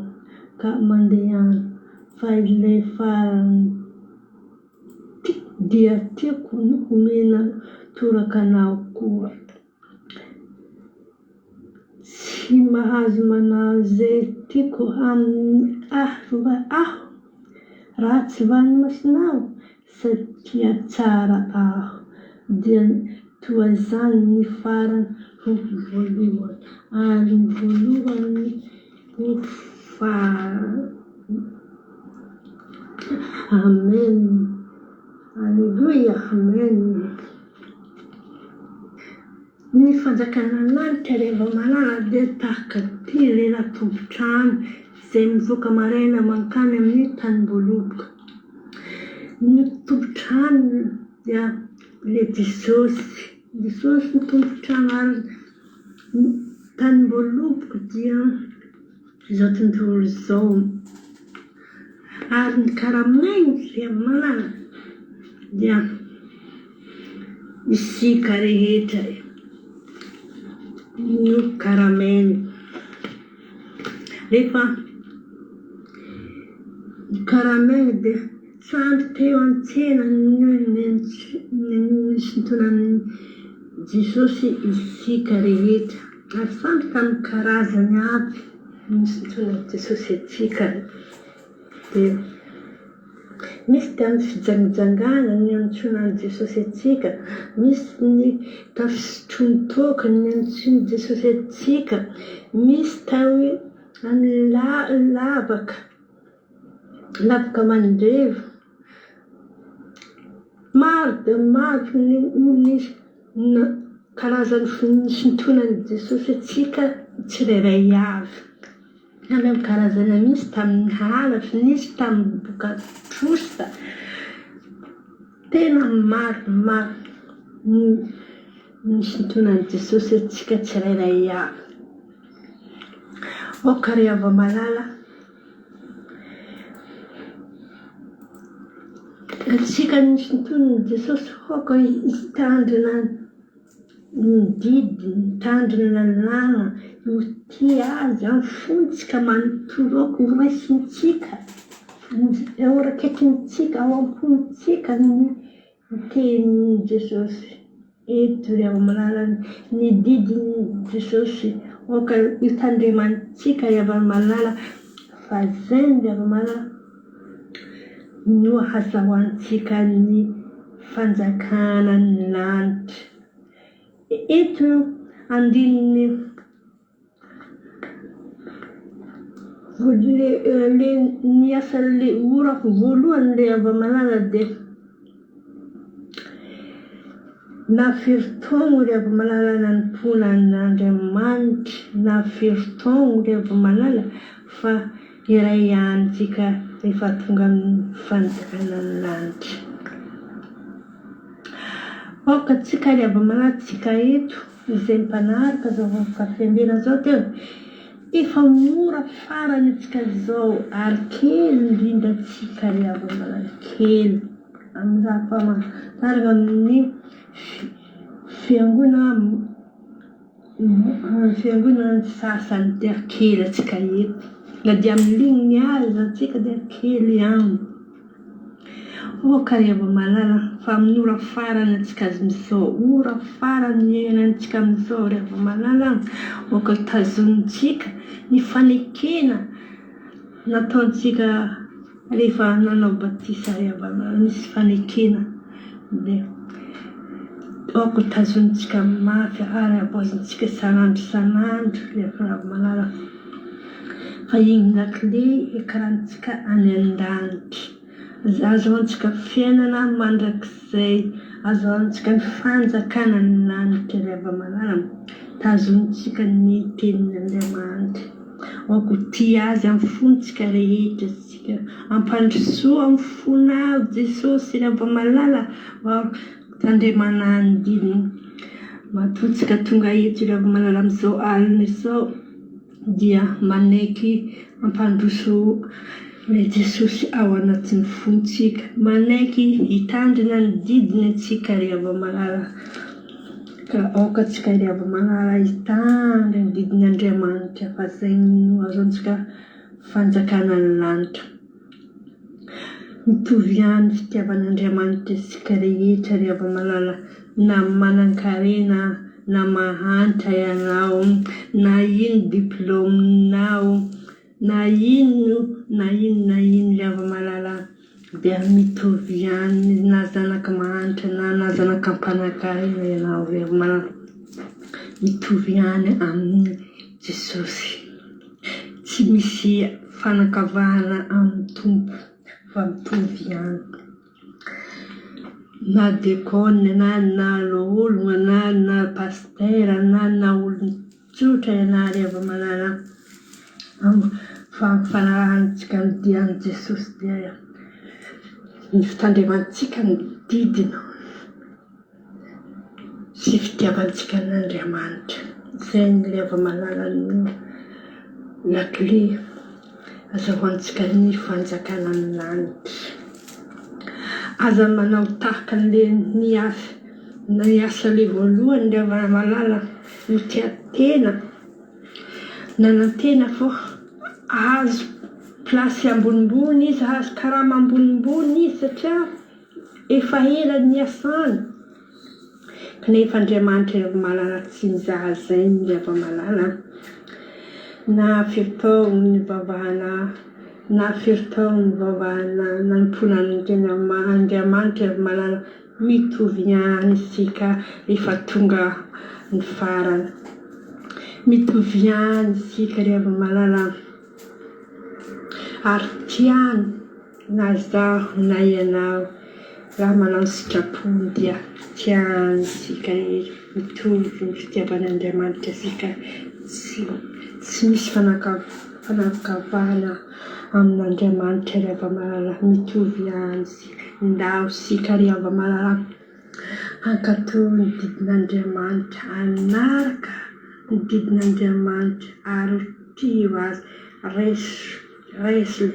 ka mandehana fa ilay farany dia tiako homena torakanao koa. Tsy mahazo manao izay tiako amin'ny aho ratsy va ny masonao satria tsara aho. Dia toa izany ny farany voalohany ary ny voalohany ho Amen. Alleluia. Amen. Ny fanjakana lanitra rehefa malala dia tahaka ty lela tompontrano izay mivoaka maraina mankany amin'ny tanim-boaloboka. Ny tompontrano dia le Jesosy ny tompontrano ary tanim-boaloboka dia izao tontolo izao. Ary ny karamainy rehefa malala dia isika rehetra no karamainy. Rehefa karamainy dia sandry teo an-tsena ny sintonan'ny Jesosy isika rehetra ary sandry tamin'ny karazany aby ny sintonan'i Jesosy atsika. Dia misy tamin'ny fijangajangana ny antsoinan'i Jesosy atsika, misy ny tafisotrony toaka ny antsoin'i Jesosy atsika, misy tao amin'ny lavaka mandreva. Maro dia maro ny karazany sintonan'i Jesosy atsika tsirairay avy. Any amin'ny karazana misy tamin'ny halatra, misy tamin'ny bokatrosa. Tena maro ny sintonan'i Jesosy atsika tsirairay avy. Oka rehefa malala atsika ny sintonan'i Jesosy oka hitandrina ny didy, hitandrina lalàna, ho tia azy amin'ny fontsika manontoroako ho raisintsika, ho raketintsika, ao am-pontsika ny tenin'i Jesosy. Eto rehefa malala ny didin'i Jesosy oka hitandremantsika rehefa malala fa izay rehefa malala no hahazahoantsika ny fanjakana ny lanitra. Eto andininy ny asan'le orako voalohany rehefa malala dia naferitaogno rehefa malala nanimponan'Andriamanitra, naferitaogno rehefa malala fa iray antsika rehefa tonga amin'ny fanjakana ny lanitra. Oka atsika rehefa malala tsika eto izay mpanaraka zao vaovaka fiambina zao teo, efa mora farany atsika zao ary kely indrindra atsika rehefa malala kely amin'ny raha famantarana amin'ny fiangonana ny sasany dia kely atsika eto. Na dia amin'ny ligniny azy atsika dia kely ihany. oka reva malala fa amin'ny ora farany antsika azy mizao ora farany iainantsika amizao reva malala oka tazonitsika ny fanekena nataontsika rehefa nanao batisa reva malala nisy fanekena dia oka tazonitsika mafy ary aboazintsika sanandro reva malala fa iny lakile ekarantsika any an-danitra azahoantsika fiainana mandrakizay azahoantsika ny fanjakana ny lanitra reva malala tazonitsika ny tenin'Andriamanitra oka tia azy amin'ny fontsika rehetra sika ampandrosoa amin'ny fonao Jesosy reva malala tandremana ny didiny matotsika tonga eto reva malala amin'izao alina izao dia manaiky ampandroso ilay Jesosy ao anatin'ny fontsika manaiky hitandrina ny didiny antsika reva malala ka aoka atsika reva malala hitandry ny didin'Andriamanitra fa zay no azahoantsika fanjakana ny lanitra mitovy ihany fitiavan'Andriamanitra isika rehetra reva malala na manan-karena na mahantra ianao na ino diplomenao na ino reva malala dia mitovy ihany na zanaka mahantra na zanaka mpanankarena ianao reva malala mitovy ihany amin'ny Jesosy tsy misy fanakavahana amin'ny tompo fa mitovy ihany na dekona na olona na pastera na olon-tsotra ianao reva malala fanarahantsika ny dian'i Jesosy dia ny fitandremantsika ny didina sy fitiavantsika n'Andriamanitra zay ny reva malala ny lakile azahoantsika ny fanjakana ny lanitra aza manao tahaka ny asa le voalohany reva malala ny tiatena nanantena fô azo plasy ambonimbony izy azo karama ambonimbony izy satria efa ela ny asany kanefa Andriamanitra reva malala tsy mizaha zay ny reva malala na firitaon'ny vavahana nanompoana ny tena Andriamanitra reva malala mitovy ihany isika efa tonga ny farany mitovy ihany isika reva malala ary tiany na zaho na ianao raha manao sitrapony dia tiany isika mitovy ny fitiavan'Andriamanitra isika tsy misy fanakavahana amin'Andriamanitra reva malala mitovy ihany isika ndao isika reva malala ankatoy ny didin'Andriamanitra anaraka ny didin'Andriamanitra ary tio azy resy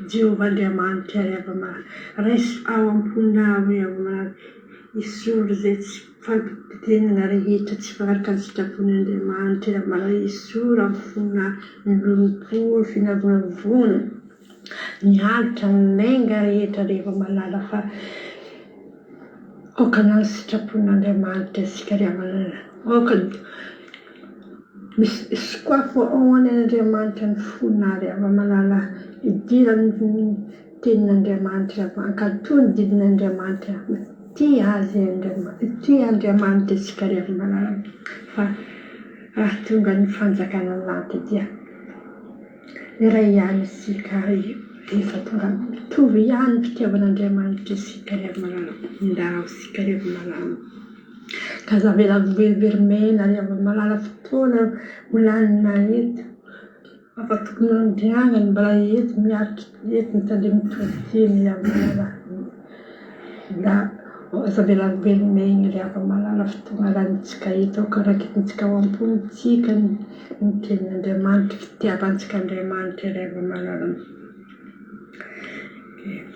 Jehovah Andriamanitra reva malala resy ao am-ponao reva malala isoro zay tsy fampitenana rehetra tsy fanaraka ny sitrapon'Andriamanitra reva malala isoro amin'ny fonao ny lonom-polo finavonavona ny alitra ny lainga rehetra reva malala fa oka nany sitrapon'Andriamanitra isika reva malala oka misy sokoafo ao an'Andriamanitra ny fonao reva malala idirany tenin'Andriamanitra ankatoy ny didin'Andriamanitra tia Andriamanitra isika reva malala fa raha tonga ny fanjakana ny lanitra dia iray ihany isika efa tonga mitovy ihany fitiavan'Andriamanitra isika reva malala ndao isika reva malala ka zavela veriverimena reva malala fotoana milanina eto afa tokony andriangany mbala eto miaritra eto mitandre mitoditeny reva malala da zavela verimena reva malala fotoana lanitsika eto karakititsika ao am-ponitsika ny tenin'Andriamanitra fitiavantsika Andriamanitra reva malala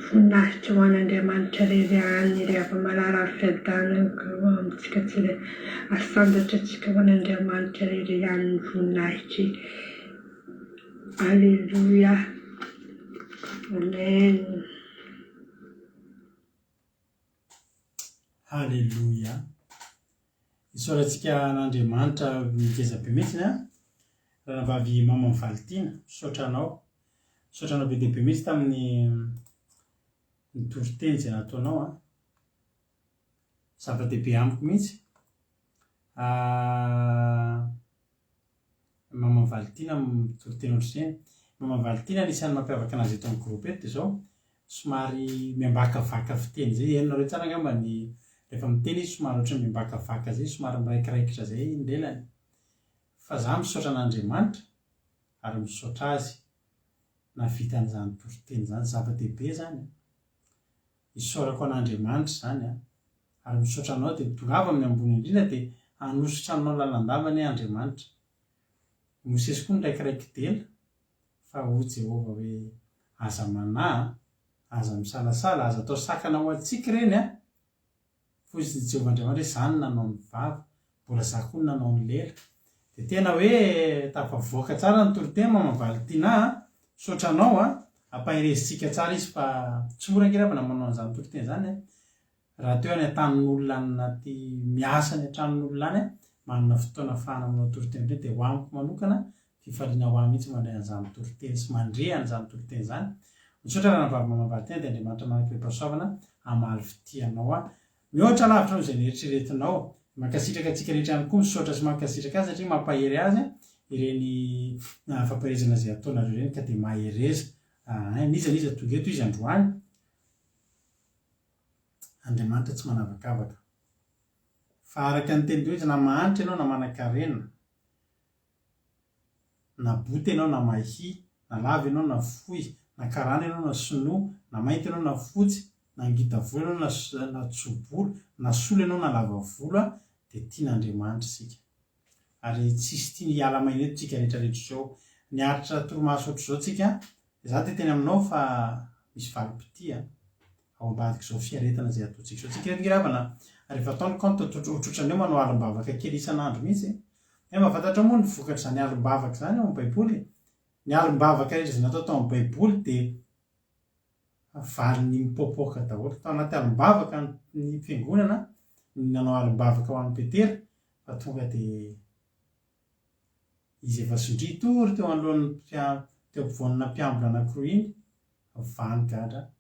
voninahitra ho an'Andriamanitra rerahany reva malala fiadanako amintsika tsira asandatra atsika ho an'Andriamanitra rerahany ny voninahitra Alleluia Amen. Halleloia. Isaorantsika n'Andriamanitra mikeza be mihitsiny a raha navavy mama Valtina, saotranao be dia be mihitsy tamin'ny toriteny izay nataonao a. Zava-dehibe amiko mihitsy. Mama Valtina toriteny ohatr'izay. Mama Valtina anisan'ny mampiavaka anazy eto amin'ny groupe eto dia izao somary miambakavaka fiteny zay. Hainareo tsara angamba ny rehefa miteny izy somary ohatry miambakavaka zay, somary miraikiraikitra zay ny lelany. Fa za misaotra an'Andriamanitra ary misaotra azy navita an'izany toriteny zany, zava-dehibe zany. Isaorako an'Andriamanitra zany a, ary misaotra anao dia tongava amin'ny ambony indrindra dia hanositra anao lalandavany Andriamanitra. Mosesy koa niraikiraiky telo fa ho Jehova hoe aza manahy, aza misalasala, aza atao sakana ho antsika ireny a. Fozy ny Jehova Andriamanitra hoe zany nanao ny vava, mbola za koa nanao ny lela. Dia tena hoe tafavoaka tsara ny toriteny mama Valtina a. Saotra anao a, ampahirezintsika tsara izy fa tsy mora kely avana manao an'izany toriteny zany a. Raha teo any an-tanin'olona anaty miasa ny an-tranon'olona any a, manana fotoana ahafahana manao toriteny ireny dia ho amiko manokana fifaliana ho ahy mihitsy mandray an'izany toriteny sy mandre an'izany toriteny zany. Misaotra raha navavy mama Valtina dia Andriamanitra manana fipasoavana hamaly fitianao a. Mihoatra lavitra izay nieritreretinao. Mankasitraka antsika rehetra ihany koa misaotra sy mankasitraka azy satria mampahery azy ireny fampiherezana izay ataonareo ireny ka dia mahereza. Niza tonga eto izy androany. Andriamanitra tsy manavakavaka. Fa araka ny teny hoe na mahanitra ianao na manan-karena, na boty ianao na mahi, na lava ianao na fohy, na karana ianao na sinoa, na mainty ianao na fotsy, na ngita volo ianao na tsobolo, na sola ianao na lava volo dia tian'Andriamanitra isika. Ary tsisy tia hiala maineto tsika rehetrarehetra izao. Niaritra toromaso ohatr'izao tsika, za dia teny aminao fa misy valim-pity ao ambadika izao fiaretana izay ataontsika izao. Tsika rehetra ravana rehefa ataony kanto ohatrohatraneo manao alim-bavaka kely isan'andro mihitsy. Mahafantatra moa ny vokatra izany alim-bavaka izany ao amin'ny Baiboly. Ny alim-bavaka rehetra izay natao tao amin'ny Baiboly dia valiny mipoapoaka daholo. Tao anaty alim-bavaka ny fiangonana nanao alim-bavaka ho an'i Petera fa tonga dia izy efa sondry tory teo anoloan'ny teo ampovoanina mpiambina anankiroa iny, vany gadra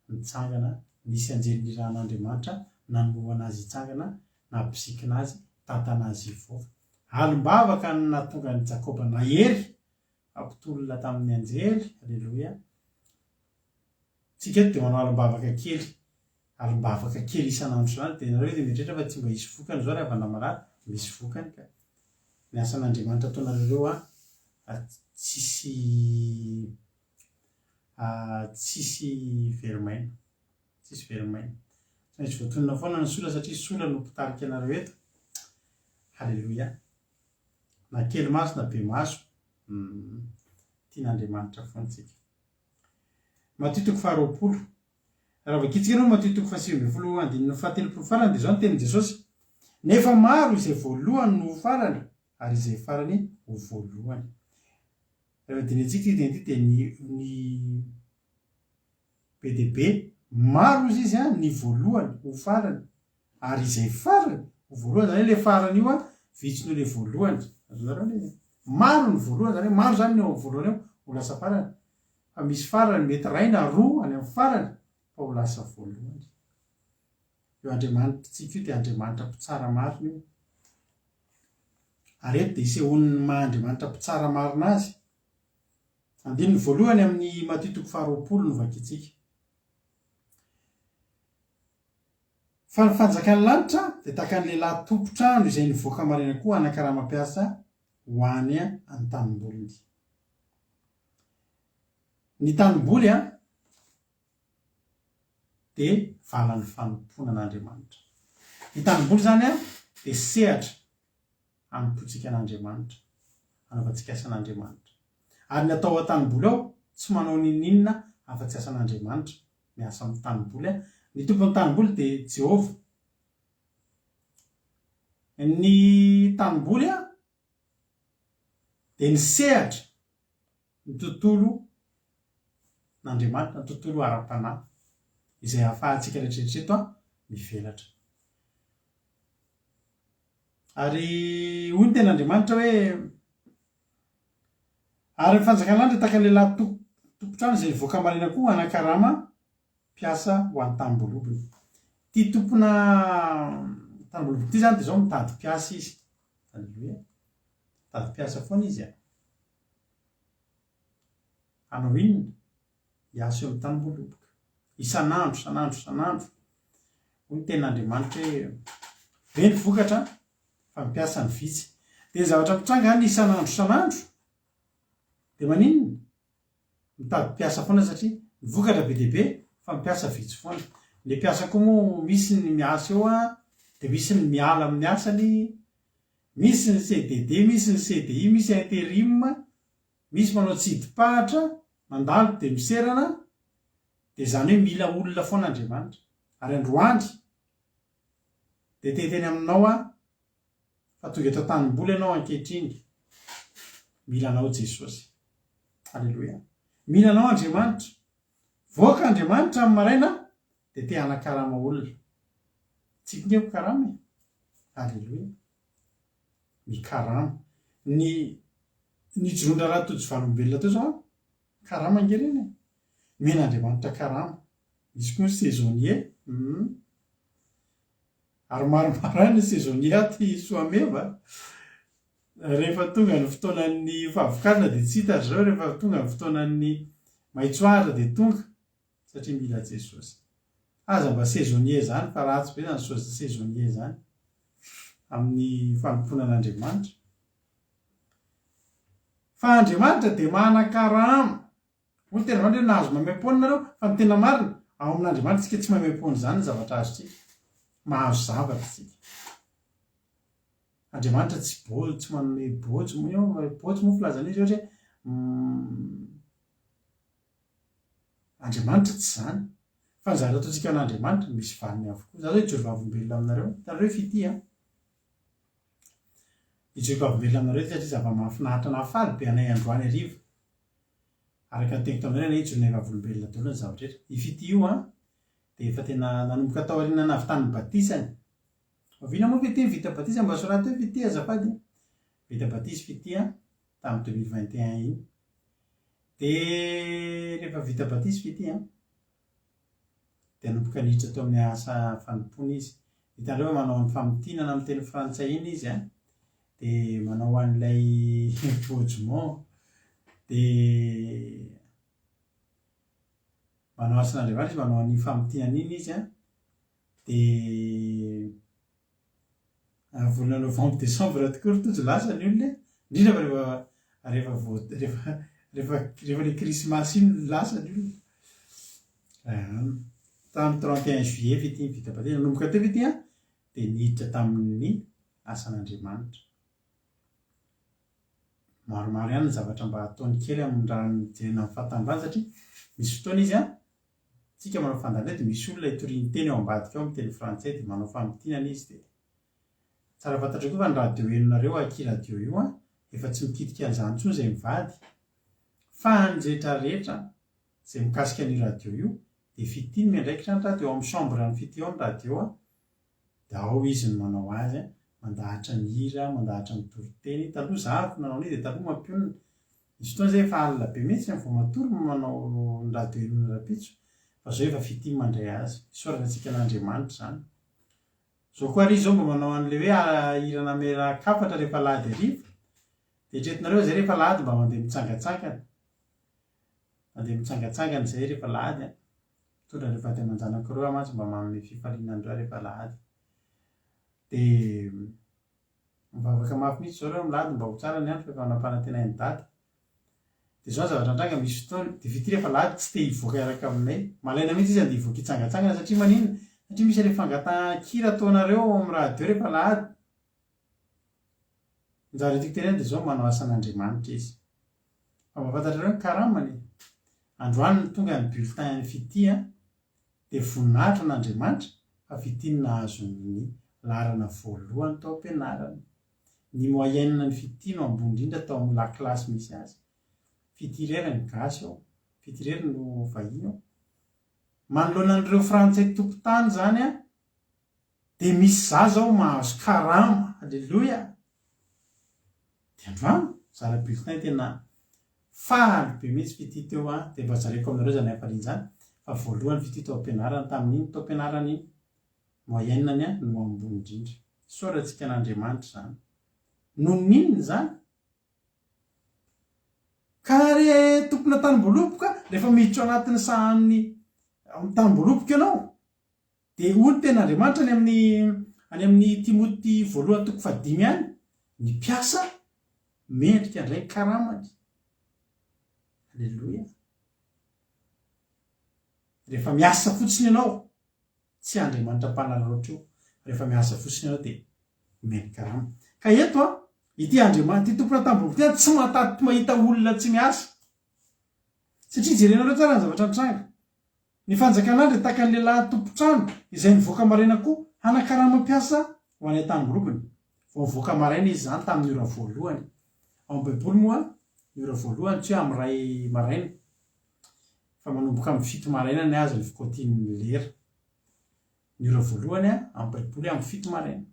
nitsangana, nisy anjely nirahan'Andriamanitra nanoloana azy hitsangana, nampisikina azy, tantana azy ivoaka. Alim-bavaka no nahatonga ny Jakoba nahery ampitolona tamin'ny anjely. Halleloia. Tsika eto dia manao alim-bavaka kely. Alim-bavaka kely isan'andro izany dia nareo dia mieritreritra fa tsy mba hisy vokany izao rehefa namarary, misy vokany ka. Ny asan'Andriamanitra ataonareo tsisy verimaina. Tsisy verimaina. Tsy voatonona foana ny sola satria sola no mpitarika anareo eto. Halleloia. Na kely maso na be maso, tian'Andriamanitra foana tsika. Matitoko 20. Raha vakitsika ianao matitoko 7:17 farany dia izao ny tenin Jesosy. Nefa maro izay voalohany no farany, ary izay farany ho voalohany. Raha dinitsika dia ny be dia be, maro izy ny voalohany ho farany, ary izay farany ho voalohany. Zany hoe ilay farany io vitsy noho ilay voalohany. Maro ny voalohany, zany hoe maro zany ny ao voalohany eo ho lasa farany. Fa misy farany mety ray na roa any amin'ny farany fa ho lasa voalohany. Io Andriamanitra tsika io dia Andriamanitra mpitsara marina io. Ary eto dia isehoan'ny maha-Andriamanitra mpitsara marina azy. Andiny ny voalohany amin'ny matitoko 20 no vakitsika. Fa ny fanjakan'ny lanitra dia tahaka ny lehilahy tompo-trano izay nivoaka marina koa anakaraha mampiasa ho any an-tanimbolony. Ny tanimboly dia valan'ny fanompoana an'Andriamanitra. Ny tanimboly zany dia sehatra hanompontsika an'Andriamanitra, hanaovantsika asan'Andriamanitra. Ary ny atao an-tanimboly ao tsy manao ninninona afa-tsy asan'Andriamanitra miasa amin'ny tanimboly. Ny tompon'ny tanimboly dia Jehova. Ny tanimboly dia ny sehatra ny tontolo n'Andriamanitra, ny tontolo ara-panahy izay ahafahantsika rehetrarehetra eto mivelatra. Ary hoy ny ten'Andriamanitra hoe ary ny fanjakan'andra tahaka lehilahy tompotrano izay voaka marina koa anakarama mpiasa ho an'ny tanimbolobony. Ty tompona tanimbolobony ty zany dia zao mitady mpiasa izy. Alleloia. Mitady mpiasa foana izy a. Hanao inona? Hiasa eo amin'ny tanimboloboko. Isan'andro. Hoy ny ten'Andriamanitra hoe be ny vokatra fa mpiasa ny vitsy. Dia zavatra mitranga ny isan'andro dia maninona? Mitady mpiasa foana satria ny vokatra be dia be fa mpiasa vitsy foana. Le mpiasa koa moa misy ny miasa eo dia misy ny miala amin'ny asany, misy ny CDD, misy ny CDI, misy intérim, misy manao tsidipahatra, mandalo dia miserana. Dia zany hoe mila olona foana Andriamanitra. Ary androandry dia teteny aminao fa tonga eto tanimboly ianao ankehitriny. Milanao Jesosy. Alleloia. Milanao Andriamanitra. Voaka Andriamanitra amin'ny maraina dia te hanakarama olona. Tsy tingeko karama. Alleloia. Mikarama. Ny jondra raha tojo valombelona teo zao karama angeleny. Men'Andriamanitra karama. Misy koa ny saisonnier. Ary maromaro ny saisonnier ty soameva. Rehefa tonga ny fotoanan'ny fahavokazana dia tsy hita zao, rehefa tonga ny fotoanan'ny maitsoara dia tonga satria mila Jesosy. Aza mba saisonnier zany fa ratsy be zany saisonnier zany amin'ny fanomponan'Andriamanitra. Fa Andriamanitra dia manan-karama. Hoy tena mandreo nahazo mamem-pona nareo fa ny tena marina ao amin'Andriamanitra tsika tsy mamem-pona zany ny zavatra azotsika. Mahazo zavatra tsika. Andriamanitra tsy manome botsy moa filazan'izy ohatra Andriamanitra tsy zany. Fa ny zavatra ataontsika an'Andriamanitra misy valiny avokoa. Za zao ijoro-vavolombelona aminareo. Hitanareo fity ijoro-vavolombelona aminareo satria zava-mahafinaritra nafaly be anay androany hariva. Araka ny teniko taminareo na ijoro-nay vavolombelona daholo ny zavatra rehetra. Ifity io dia efa tena nanomboka tao aoriana navitan'ny batisany. Oviana moa fity vita batisa mba soraty hoe fity azafady. Vita batisy fity tamin'ny 2021 iny. Dia rehefa vita batisy fity dia nanomboka niditra tao amin'ny asa fanompona izy. Hitanareo manao ny famotinana amin'ny teny frantsay iny izy dia manao an'ilay bojemont. Dia manao asan'Andriamanitra izy manao ny famotinana iny izy dia volana novembre décembre tokoa rotojo lasa ny olona indrindra rehefa le krismasy iny lasa ny olona. Tamin'ny 31 juillet fity vita batisa nanomboka teo fity dia niditra tamin'ny asan'Andriamanitra. Maromaro ihany ny zavatra mba ataony kely amin'ny raha mijerena amin'ny fahatambanana satria misy fotoana izy tsika manao fandalina dia misy olona hitoriany teny ao ambadika ao amin'ny teny frantsay dia manao famotinana izy dia tsara fantatra koa fa ny radio henonareo aky radio io efa tsy mikitika an'izany intsony izay mivady fa ny rehetrarehetra izay mikasika ny radio io dia fitiny miandraikitra ny radio amin'ny chambre ny fity ao ny radio dia ao izy no manao azy mandahatra ny hira, mandahatra ny toriteny. Taloha zavy nanao dia taloha mampionona. Misy fotoana izay efa alina be mihitsy vao matory manao ny radio henona rapitso. Fa zao efa fitiny mandray azy. Soratantsika an'Andriamanitra zany. Zao koa ry izao mba manao an'ilay hoe hira nameran-kafatra rehefa lahady hariva. Dia etretinareo izay rehefa lahady mba mandeha mitsangatsangana. Mandeha mitsangatsangana izay rehefa lahady. Tondra rehefa dia manjanak'ireo mantsy mba manome fifaliana andreo rehefa lahady. Dia mivavaka mafy mihitsy zao reo milahady mba ho tsara ny andro fa manam-panantenana ny dady. Dia zao zavatra andraga misy fotoana dia fity rehefa lahady tsy te hivoaka iaraka aminay. Malaina mihitsy izy andeha hivoaka hitsangatsangana satria maninona? Satria misy ilay fangatahan-kira ataonareo amin'ny radio rehefa lahady. Ny zavatra tiako tenena dia zao manao asan'Andriamanitra izy. Fa mahafantatrareo ny karamany. Androany tonga ny bulletin ny fity dia voninahitra n'Andriamanitra fa fitiny nahazo ny larana voalohany tao am-pianarana. Ny moyenne ny fity no ambony indrindra tao amin'ny lakilasy misy azy. Fity irery ny gasy ao, fity irery no vahiny ao. Manoloana an'ireo frantsay tompon-tany zany dia misy zaza ao mahazo karama alleloia de androany zara-bulletin tena faly be mihitsy fity teo de mba zareko aminareo zany hafalinzany fa voalohany fity tao am-pianarana tamin'iny tao am-pianarana iny moyenne-ny no ambony indrindra soratsika an'Andriamanitra zany no ninony zany ka re tompona tanimbolopoka rehefa miditra anatin'ny sahany tanimbolopoka ianao de ony ten'Andriamanitra any amin'ny Timoty voalohany toko 5 any ny piasa mendrika ndray karamany alleloia rehefa miasa fotsiny ianao tsy Andriamanitra mpanala loatra io rehefa miasa fotsiny ianao de mendrika karama ka eto ity Andriamanitra ity tompona tanimbolopoka ity tsy mataty mahita olona tsy miasa satria jerenareo tsara ny zavatra nitranga ny fanjakan'andro tahaka ny lehilahy tompotrano izay nivoaka maraina koa hanakarama-piasa ho any tanibolopony vao nivoaka maraina izy zany tamin'ny ora voalohany ao amin'ny baiboly moa ny ora voalohany tsy hoe amin'ny ray maraina fa manomboka amin'ny 7 maraina ny azy ny fikotian'ny lera ny ora voalohany amin'ny baiboly amin'ny 7 maraina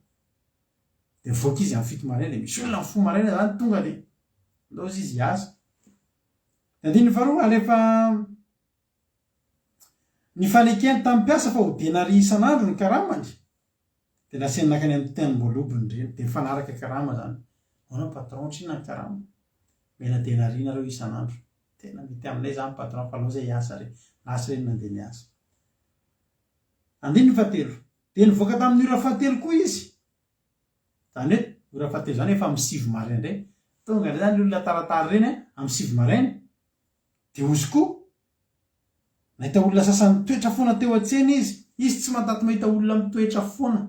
de mivoaka izy amin'ny 7 maraina de misy olona amin'ny 10 maraina zany tonga de loza izy asa andiny faharoa alefa ny fanekeny tamin'ny piasa fa ho denary isan'andro ny karamany de naseny nakany amin'ny tanibolobony reny de mifanaraka karama zany ona patron trina ny karama mena denary nareo isan'andro tena mety aminay zany patron fa loza iasa re lasa reny nandeha niasa andiny fahatelo de nivoaka tamin'ny ora fahatelo koa izy zany hoe ora fahatelo zany efa amin'ny 7 maraina ndray tonga ndray zany olona taratara reny amin'ny 7 maraina de ozy koa nahita olona sasany toetra foana teo an-tsena izy tsy mataty mahita olona mitoetra foana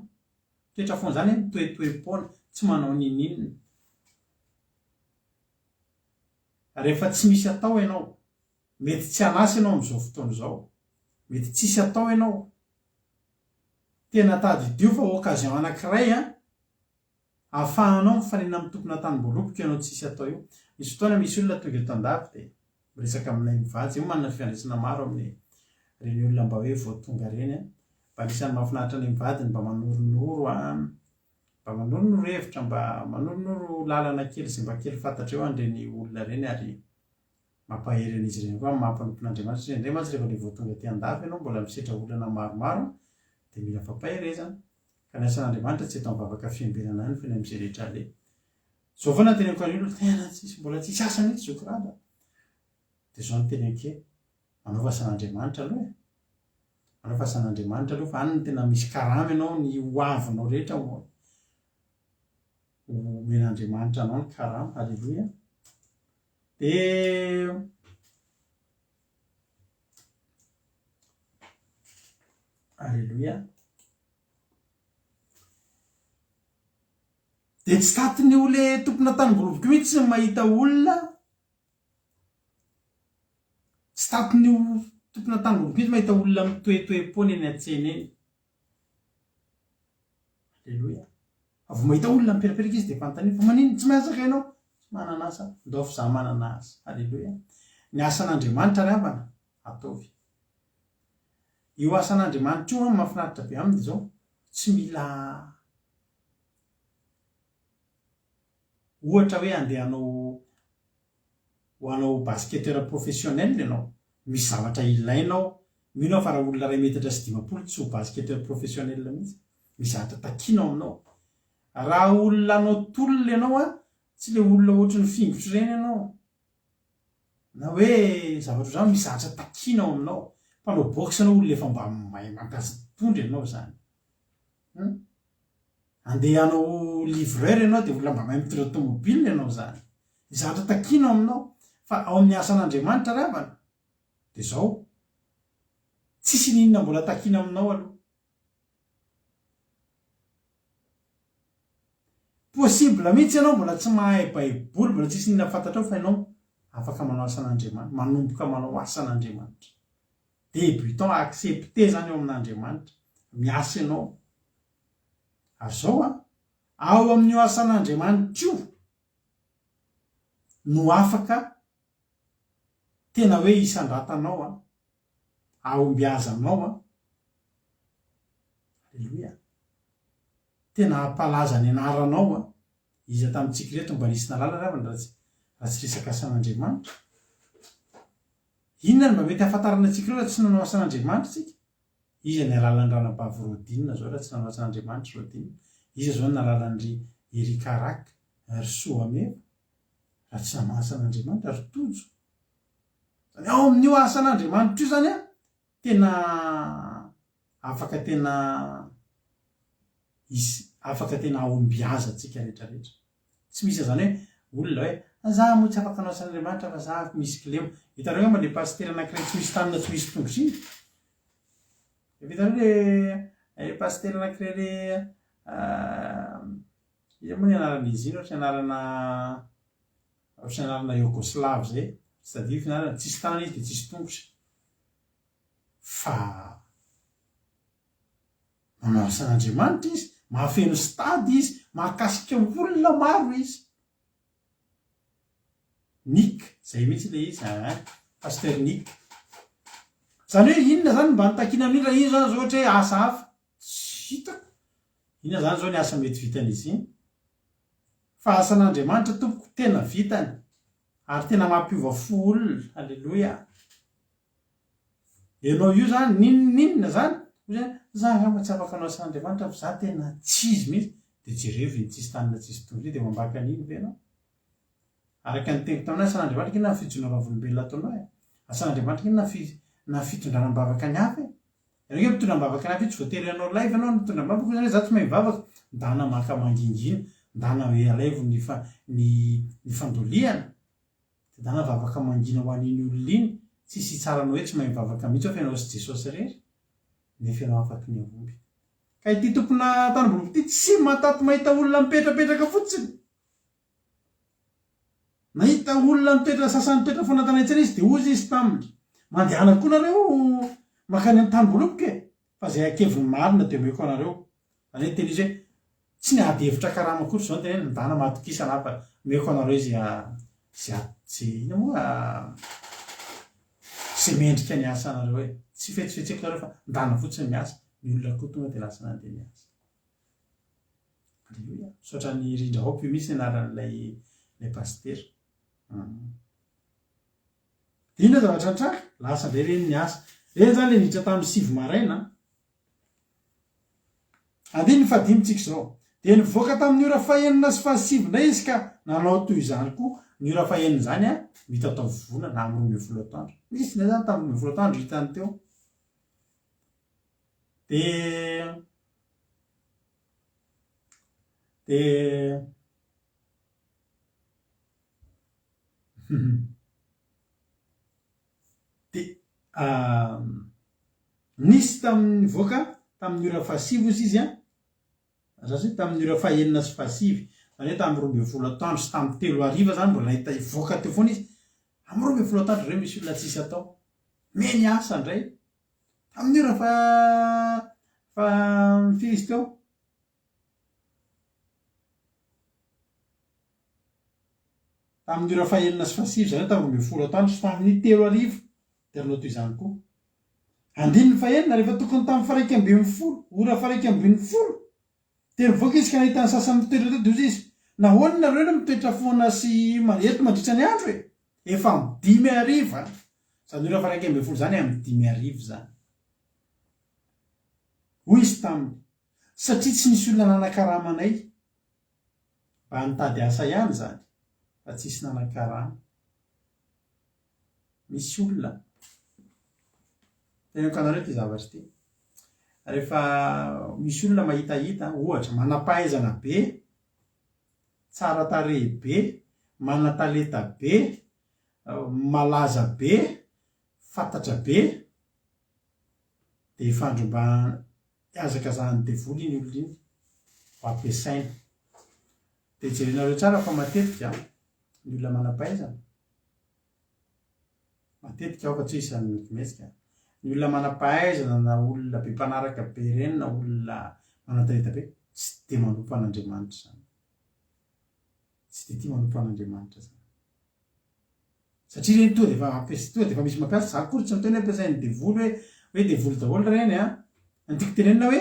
zany mitoetoe-poana tsy manao ninina rehefa tsy misy atao ianao mety tsy anasa ianao amin'izao fotoana izao mety tsisy atao ianao tena tady dio fa occasion anankiray ahafahanao mifanena amin'ny tompona tanimbolopoka ianao tsisy atao io misy fotoana misy olona tonga eto an-dafy de resaka aminay mivady io manana fiandraisana maro amin'ny reny olona mba hoe vao tonga reny mba anisan'ny mahafinaritra ny mivadiny mba manoronoro hevitra mba manoronoro lalana kely izay mba kely fantatra eo an'ireny olona reny ary mampahery an'izy ireny koa mampanimpon'Andriamanitra satria indray mantsy rehefa le vao tonga ty an-dafy ianao mbola misetra olana maromaro de mila fampaherezana ka ny asan'Andriamanitra tsy eto mivavaka fiambenana any fa ny amin'izay rehetra le zao foana teneniko any olona tena tsisy mbola tsisy asa mihitsy zao korada de zao ny tenenke manao asan'Andriamanitra aloha manao asan'Andriamanitra aloha fa any no tena misy karama ianao ny hoavinao rehetra ho men'Andriamanitra anao ny karama alleloia de alleloia de tsy tatiny ole tompona tanimbolopoka mihitsy mahita olona tsy tatiny tompona tanimbolopoka mihitsy mahita olona mitoetoe-pony eny an-tsena eny alleloia avo mahita olona miperiperika izy de fantany fa manino tsy miasaka ianao tsy manana asa ndao za manana asa alleloia ny asan'Andriamanitra ry havana ataovy io asan'Andriamanitra io mahafinaritra be aminy zao tsy mila ohatra hoe andeha hanao basketteur professionnel ianao misy zavatra ilainao mino fa raha olona ray metatra sy 10 tsy ho basketteur professionnel mihitsy misy zavatra takinao aminao raha olona anao tolona ianao tsy le olona ohatry ny fingotra reny ianao na hoe zavatra zany misy zavatra takinao aminao mpanao boxe anao olona efa mba mahay mampiasa tondry ianao zany andeha hanao livreur ianao de olona mba mahay mitondra tomobile ianao zany zavatra takinao aminao fa ao amin'ny asan'Andriamanitra ry havana de zao tsisy ninona mbola takina aminao aloha possible mihitsy ianao mbola tsy mahay baiboly mbola tsisy ninona fantatrao fa ianao afaka manao asan'Andriamanitra manomboka manao asan'Andriamanitra débutant accepté zany eo amin'Andriamanitra miasa ianao ary zao ao amin'io asan'Andriamanitra io no afaka tena hoe isandratanao aombiazanao alleloia tena hampalaza ny anaranao a izy tamintsika reto mba nisy nalala ravany raha tsy resaka asan'Andriamanitra. Inona ny mba mety hahafantarana antsika reo raha tsy nanao asan'Andriamanitra tsika? Izy ny alalan'ny ranabavy Rodinina zao raha tsy nanao asan'Andriamanitra Rodinina. Izy zao ny alalan'ry Erikarak, ry Soameva, raha tsy nanao asan'Andriamanitra ry Tojo. Zany ao amin'io asan'Andriamanitra io zany a tena afaka tena aombiaza antsika rehetrarehetra. Tsy misy zany hoe olona hoe za moa tsy afaka anao asan'Andriamanitra fa za misy kilemo. Hitanareo ngamba le pasitera anankiray tsy misy tanana tsy misy tongotriny. Hitanareo le pasitera anankiray le io moa ny anaran'izy iny ohatry anarana Yougoslav zay. Tsy tadidiko ny anarana, tsisy tanana izy dia tsisy tongotra. Fa manao asan'Andriamanitra izy, mahafeno stady izy, mahakasika olona maro izy. Nik, zay mihitsy le izy, pasteur Nik. Zany hoe inona zany mba nitakina amin'iny raha iny zany zao ohatra hoe asa hafa. Tsy hitako. Inona zany zao ny asa mety vitan'izy iny. Fa asan'Andriamanitra tompoko tena vitany. Ary tena mampiova fo olona. Alleloia. Ianao io zany, ninona zany? Za ngamba tsy afaka anao asan'Andriamanitra fa za tena tsy izy mihitsy. Dia jereo ny tsisy tanana tsisy tongotra dia mambaka an'iny ve ianao? Araka ny teniko taminay asan'Andriamanitra na fijona vavolombelona ataonao. Asan'Andriamanitra na fitondranam-bavaka ny hafa. Ianao hoe mitondram-bavaka ny hafa tsy voatery ianao live ianao mitondram-bavaka zany za tsy mahay mivavaka. Ndana maka mangingina, ndana hoe alaivo ny fandoliana. Ndana vavaka mangina ho an'iny olona iny. Tsisy tsaranao hoe tsy mahay mivavaka mihitsy fa ianao sy Jesosy rery. Nefa ianao afaky ny avomby. Ka ity tompona tanimboloko ity tsy matato mahita olona mipetrapetraka fotsiny. Nahita olona mitoetra sasany mitoetra foana tanetsana izy dia ozy izy taminy. Mandehana koa nareo makany amin'ny tanimboloko e. Fa zay ankeviny marina dia omeko anareo. Zany hoe tena izy hoe tsy ny ady hevitra karama koa zao tena ndana matokisana fa omeko anareo izy ina moa sy mendrika ny asa anareo hoe tsy fetsifetseko nareo fa ndana fotsiny miasa. Ny olona koa tonga dia lasa nandeha miasa. Alleluia. Sotra ny rindra hope misy anaran'ilay pasitera. Inona zavatra antraka? Lasa be reny ny asa. Reny zany le niditra tamin'ny 7 maraina. Andiny ny fahadimitsika zao. Dia nivoaka tamin'ny ora fahaenina sy fahasivy indray izy ka nanao toy izany koa. Ny ora fahaenina zany a mita atao vona na amin'ny 12 atoandro. Misy zany tamin'ny 12 atoandro hitany teo. Dia nisy tamin'ny voaka tamin'ny ora fahasivy izy zany tamin'ny ora fahaenina sy fahasivy. Zany hoe tamin'ny 12 atoandro sy tamin'ny 3 hariva zany mbola nahita ivoaka teo foana izy. Amin'ny 12 atoandro ireo misy olona tsisy atao. Meny asa indray. Tamin'ny ora fa firy teo. Tamin'ny ora fahaenina sy fahasivy zany tamin'ny 12 atoandro sy tamin'ny 3 hariva. Dia ranao toy izany koa. Andiny ny fahaenina rehefa tokony tamin'ny faraika ambin'ny folo, ora faraika ambin'ny folo. Dia mivoaka izy ka nahita ny sasany mitoetra teto izy. Nahoana nareo no mitoetra foana sy eto mandritra ny andro e? Efa amin'ny 5 hariva. Zany ora faraika ambin'ny folo zany amin'ny 5 hariva zany. Hoy izy taminy. Satria tsy nisy olona nanan-karama anay. Mba nitady asa ihany zany. Fa tsisy nanan-karama. Misy olona. Tenako anareo ty zavatra ty. Rehefa misy olona mahitahita, ohatra manam-pahaizana be, tsara tarehy be, manan-talenta be, malaza be, fantatra be, dia ifandro mba hiazakazahany devoly iny olona iny ho ampiasaina. Dia jerenareo tsara fa matetika ny olona manam-pahaizana. Matetika aho fa tsy isan'ny metsika. Ny olona manam-pahaizana na olona be mpanaraka be ireny na olona manan-talenta be tsy dia manompo an'Andriamanitra zany. Tsy dia tia manompo an'Andriamanitra zany. Satria ireny tonga dia efa misy mampiasa. Za kory tsy miteny hoe ampiasainy devoly hoe devoly daholo ireny a. Ny tiako tenenina hoe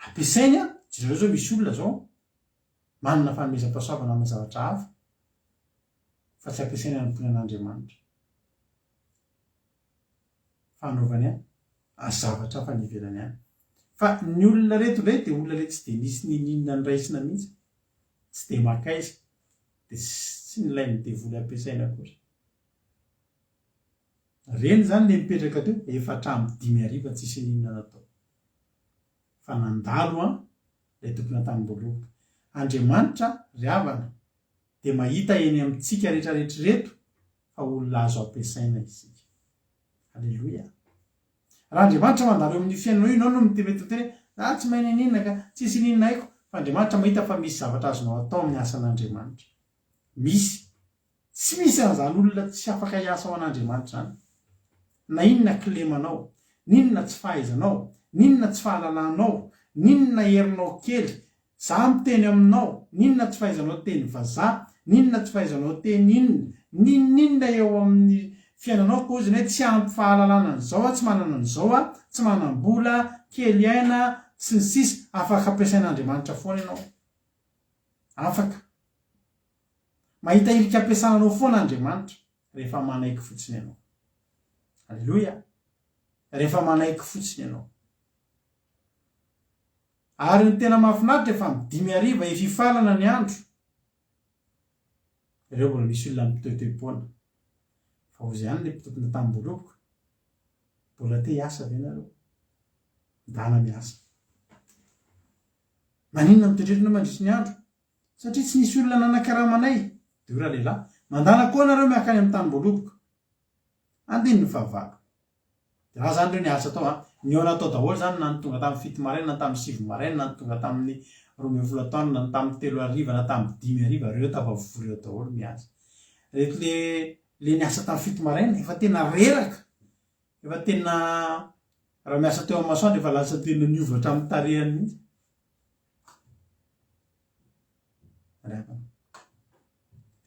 ampiasainy a jereo zao misy olona zao manana fanomezam-pahasoavana amin'ny zavatra hafa fa tsy ampiasaina anompony an'Andriamanitra fanaovany a zavatra hafa ny ivelany any fa ny olona reto indray dia olona reto tsy dia nisy ninona ny raisina mihitsy tsy dia makaiza dia tsy nilainy devoly ampiasaina kosa reny zany le mipetraka teo efatra amin'ny 5 tsisy ninona natao fa nandalo a ilay tompona tanim-boaloha Andriamanitra ry havana dia mahita eny amintsika rehetrarehetra reto fa olona azo ampiasaina isika alleloia raha Andriamanitra mandalo amin'ny fiainanao ianao no mitemetoteny tsy mahay ninona ka tsisy ninona haiko fa Andriamanitra mahita fa misy zavatra azonao atao amin'ny asan'Andriamanitra misy tsy misy an'izany olona tsy afaka hiasa ao an'Andriamanitra zany na inona kilemanao ninona tsy fahaizanao ninona tsy fahalalanao ninona herinao kely za miteny aminao ninona tsy fahaizanao teny vazaha ninona tsy fahaizanao teny ninona eo amin'ny fiainanao ko ozy hoe tsy ampy fahalalana an'izao tsy manana an'izao tsy manam-bola kely aina sy ny sisa afaka ampiasain'Andriamanitra foana ianao afaka mahita irika ampiasananao foana Andriamanitra rehefa manaiky fotsiny ianao alleloia rehefa manaiky fotsiny ianao ary ny tena mahafinaritra efa amin'ny 5 ififalana ny andro ireo mbola misy olona mipitoetoepoana fa ozy ihany le mpitompona tanim-boaloboka mbola te hiasa ve nareo midana miasa maninona mitotretrona mandritry ny andro satria tsy nisy olona nanakaramanay dia ora lehilahy mandana koa nareo miakany amin'ny tanim-boaloboka andiny ny fahavalo dia raha zany reo ny asa atao ny eo natao daholo zany na ny tonga tamin'ny 7 maraina na tamin'ny 7 maraina na ny tonga tamin'ny 12 taona na ny tamin'ny 3 ariva na tamin'ny 5 ariva reo tafavory eo daholo miasa reto le niasa tamin'ny 7 maraina efa tena reraka efa tena raha miasa teo amin'ny masoandro efa lasa tena niova hatramin'ny tarehany mihitsy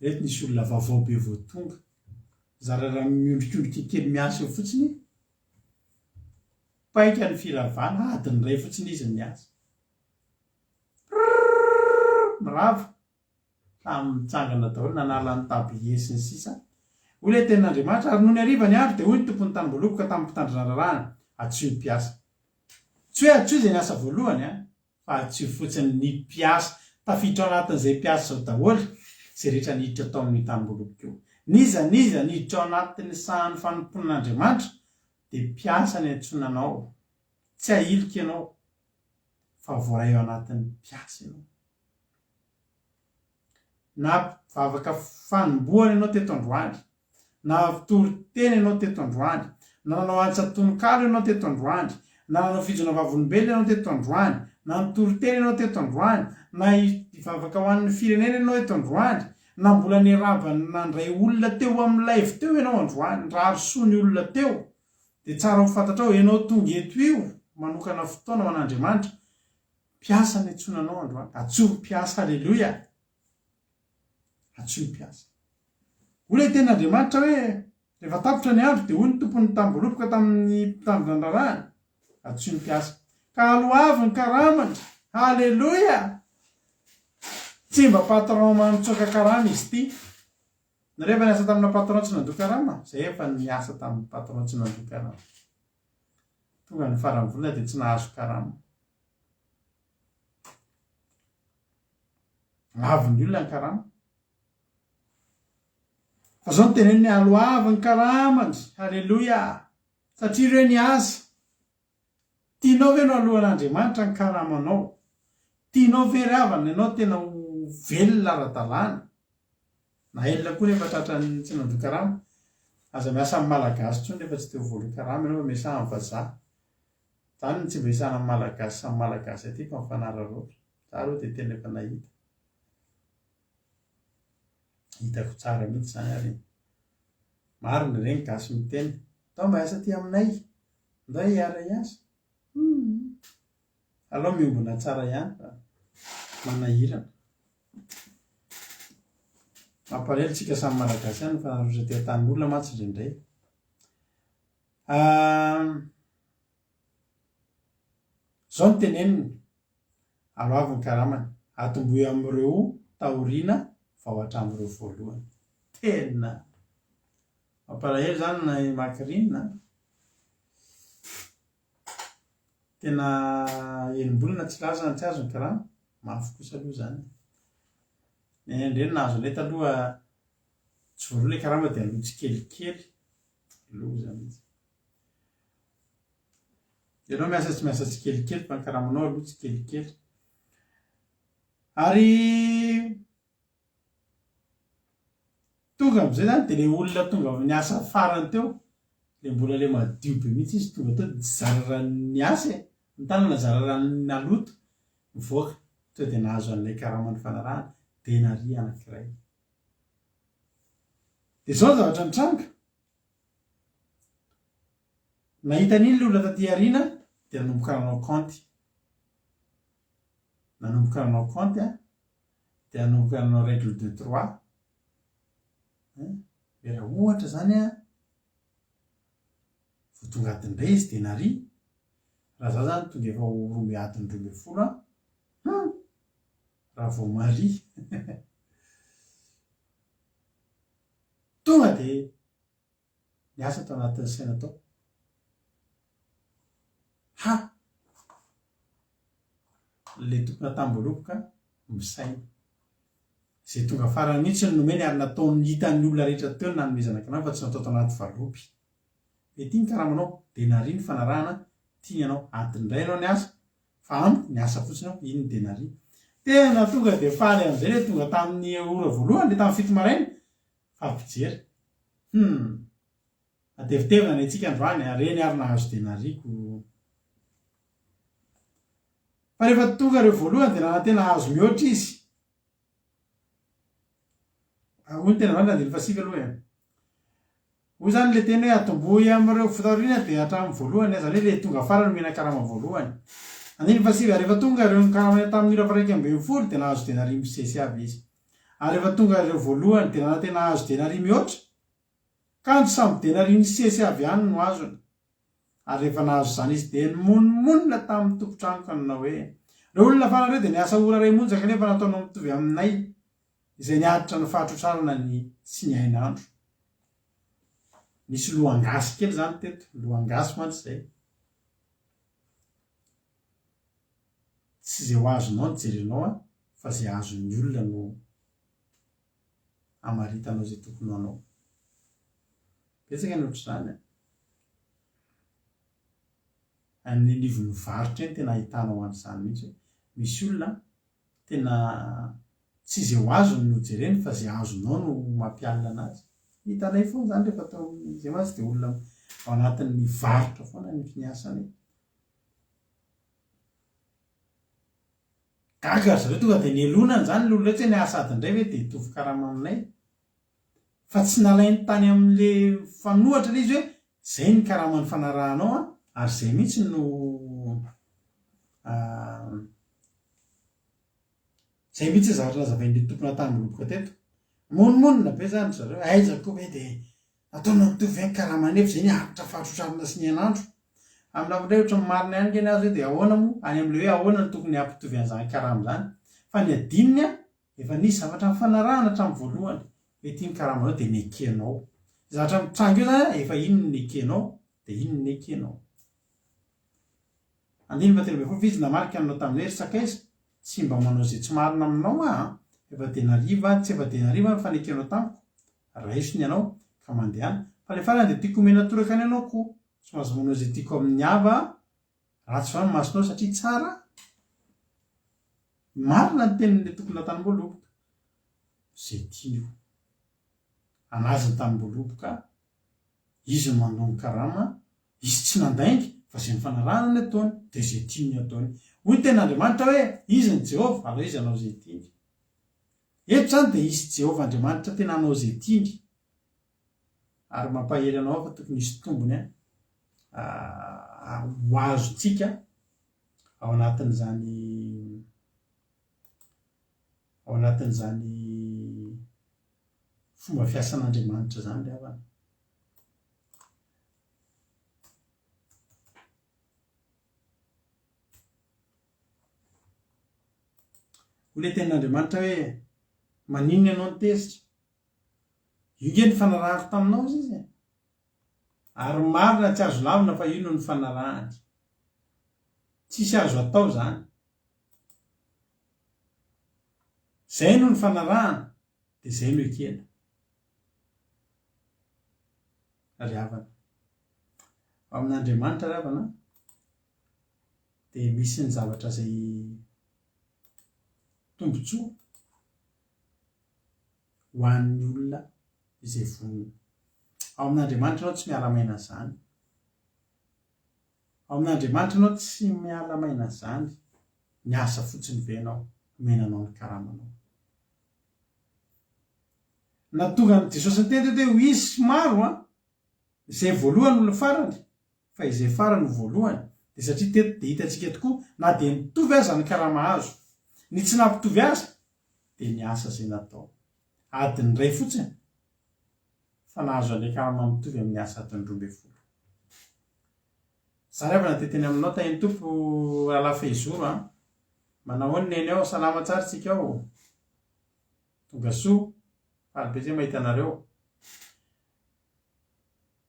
reto nisy olona vaovao be vao tonga zara raha miondrikondriky kely miasa eo fotsiny paika ny firavana adiny ray fotsiny izy miasa mirava tamin'ny mitsangana daholo nanala ny tablier sy ny sisa ole tenin'Andriamanitra ary noho ny ariva ny andro dia hoy ny tompony tanim-boaloboka tamin'ny mpitandrin-drarahana atsio ny piasa tsy hoe atsio izay niasa voalohany fa atsio fotsiny ny piasa tafiditra ao anatin'izay piasa zao daholo zay rehetra niditra tao amin'ny tanim-boaloboka eo niza niditra ao anatin'ny sahan'ny fanomponan'Andriamanitra dia piasa ny antsonanao tsy ahilika ianao fa voaray ao anatin'ny piasa ianao na vavaka fanombohana ianao teto androany na toriteny ianao teto androany na nanao antsa-tononkalo ianao teto androany na nanao fijona vavolombelona ianao teto androany na nitoriteny ianao teto androany na ivavaka ho an'ny firenena ianao eto androany na mbola nirabany nandray olona teo amin'ny live teo ianao androany rary soa ny olona teo dia tsara ho fantatrao ianao tonga eto io manokana fotoana ho an'Andriamanitra piasa ny antsonanao androany atsohy piasa alleloia atsohy piasa ole ten'Andriamanitra hoe rehefa tapitra ny andro dia hoy ny tompony tanim-boaloboka tamin'ny mpitandrin-drarahana atsohy ny piasa ka aloavy ny karamany alleloia tsy mba patron manotsoaka karama izy ity narehefa niasa tamina patron tsy nandoa karama zay efa niasa tamin'ny patron tsy nandoa karama tonga ny farany volana dia tsy nahazo karama avy ny olona ny karama fa zao ny teneny ny aloavy ny karamany alleloia satria ireo ny asa tianao ve no alohan'Andriamanitra ny karamanao tianao ve ry havana ianao tena ho velona ara-dalàna na elona koa rehefa tratra ny tsy nandoa karama aza miasa amin'ny malagasy tsony rehefa tsy teo voaloha karama ianao fa miasa amin'ny vazaha zany ny tsy mba isana amin'ny malagasy samy malagasy aty fa mifanararoatra za aloha dia tena efa nahita hitako tsara mihitsy zany ary maro ny reny gasy miteny tao mba hiasa ty aminay ndray hiara hiasa aloha miombona tsara ihany fa manahirana mampalahelo tsika samy malagasy ihany fa narotra teo tanin'olona mantsy indraindray zao ny teneniny aloaviny karamany atomboy amin'ireo taoriana vao hatramin'ireo voalohany. Tena mampalahelo zany na makirinina. Tena enim-bolana tsy lazana tsy azony karama mafy kosa aloha zany. Indreny nahazo leta aloha tsy voaroa le karama dia aloha tsikelikely loha zany izy. Ianao miasa tsy miasa tsikelikely fa ny karamanao aloha tsikelikely. Ary tonga amin'izay zany dia le olona tonga niasa farany teo, le mbola le madio be mihitsy izy tonga teo dia tsy zararany asa ny tanana zararany naloto mivoaka to dia nahazo an'ilay karamany fanarahana denari anankiray. Dia izao ny zavatra mitranga. Nahita an'iny le olona taty aoriana dia nanomboka nanao kaonty. Nanomboka nanao kaonty dia nanomboka nanao règle de 3. Raha ohatra zany vao tonga adiny indray izy denari, raha za zany tonga efa 2,20 raha vao mari tonga dia niasa tao anatin'ny saina tao. Le tompona tamboloboka misaina. Izay tonga farany mihitsy ny nomeny ary nataony hitan'ny olona rehetra teo ny nanomezana kanao fa tsy natao tao anaty valopy. Mety iny karamanao denari ny fanarahana tiany ianao adiny indray ianao niasa fa amiko niasa fotsiny aho iny denari. Tena tonga dia faly amin'izay le tonga tamin'ny ora voalohany le tamin'ny fito maraina fa ampijery. Matevitevina ny antsika androany reny ary nahazo denariko. Fa rehefa tonga ireo voalohany dia raha tena hazo mihoatra izy. Hoy tena zany andiny fasika aloha e. Hoy zany le teny hoe atombohy amin'ireo fitaoriana dia hatramin'ny voalohany zany hoe le tonga farany mena karama voalohany. Andiny fasika rehefa tonga ireo karama tamin'ny ora faraika amby folo dia nahazo denari misesy avy izy. Ary rehefa tonga ireo voalohany dia raha tena hazo denari mihoatra. Kanto samy denari misesy avy ihany no azony. Ary rehefa nahazo zany izy dia monmonina tamin'ny tompotrano ka nanao hoe ireo olona farany ireo dia niasa ora iray monja kanefa nataonao mitovy aminay izay niaditra ny fahatrotrarana ny tsy niain'andro. Misy lohangasy kely zany teto, lohangasy mantsy izay. Tsy izay ho azonao ny jerenao fa izay azon'ny olona no amaritanao izay tokony anao. Betsaka ny ohatr'izany. Amin'ny anivon'ny varotra eny tena ahitanao an'izany mihitsy. Misy olona tena tsy izay ho azony no jereny fa izay azonao no mampialina anazy. Hitanay foana zany rehefa tao izay mazy dia olona ao anatin'ny varotra foana ny niasany. Gaga ry zareo tonga dia nielonana zany ny olona tsy niasa adiny indray hoe dia hitovy karama aminay. Fa tsy nalainy tany amin'ile fanohatra ilay izy hoe izay ny karaman'ny fanarahanao ary izay mihitsy no izay mihitsy zavatra nazavain'ilay tompona tamboloboka teto. Monmonina be zany zareo aizako hoe dia ataona mitovy ny karama nefa izay niaritra fahatrotrarana sy niain'andro. Amin'ny lafindray ohatra ny marina ihany keny azy hoe dia ahoana moa any amin'ilay hoe ahoana no tokony hampitovy an'izany karama zany. Fa ny adininy efa nisy zavatra mifanarahana hatramin'ny voalohany. Mety iny karamanao dia nekenao. Zavatra mitranga eo zany efa iny no nekenao dia iny no nekenao. Andiny fa tena be foana izy namarika anao tamin'ny hoe sakaiza tsy mba manao izay tsy marina aminao efa denariva tsy efa denariva ny fanekenao tamiko. Raisiny ianao ka mandehana. Fa le farany dia tiako omena toraka any ianao koa. Tsy mahazo manao izay tiako amin'ny hava ratsy va ny masonao satria tsara. Marina ny tenin'ilay tokony tanim-boaloboka. Izay tianio. Anazy ny tanim-boaloboka. Izy no mandony karama. Izy tsy nandaingy fa izay ny fanarahana ny ataony dia izay tiany ataony. Hoy tena Andriamanitra hoe izy ny Jehova ary izy anao izay tiany. Eto zany dia izy Jehova Andriamanitra tena anao izay tiany. Ary mampahery anao fa tokony hisy tombony ho azontsika ao anatin'izany fomba fiasan'Andriamanitra zany le havana. ho le tenin'Andriamanitra hoe maninona ianao ny tezitra io nge ny fanarahako taminao izy ary marina tsy azo lavina fa io no ny fanarahany tsisy azo atao zany zay no ny fanarahana de zay no ekena ry havana ao amin'Andriamanitra ry havana de misy ny zavatra zay tombotsoa ho an'ny olona izay vonona ao amin'Andriamanitra anao tsy miala maina zany ao amin'Andriamanitra anao tsy miala maina zany miasa fotsiny venao menanao ny karamanao natonga ny Jesosy ny teny teto hoe izy maro izay voalohany olona farany fa izay farany voalohany de satria teto de hitantsika tokoa na de mitovy aza ny karama azo ny tsy nampitovy aza de ny asa zay natao adiny ray fotsiny fa nahazo an'le karama mitovy amin'ny asa adiny 12 za rehefa nateteny aminao tahiny tompo alafa izoro manao ny neny ao salama tsara tsika ao tonga soa alibe zay mahita anareo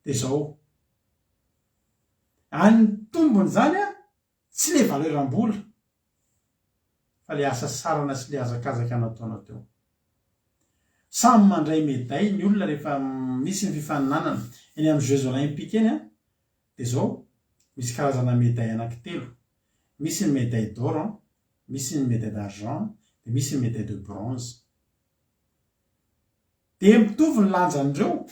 de zao any tombony zany tsy le valeram-bola fa le asa sarana sy le azakazaka nataonao teo samy mandray médaille ny olona rehefa misy ny fifaninanana eny amin'ny Jeux olympiques eny de zao misy karazana médaille anankitelo misy ny médaille d'or misy ny médaille d'argent de misy ny médaille de bronze de mitovy ny lanjan'ireo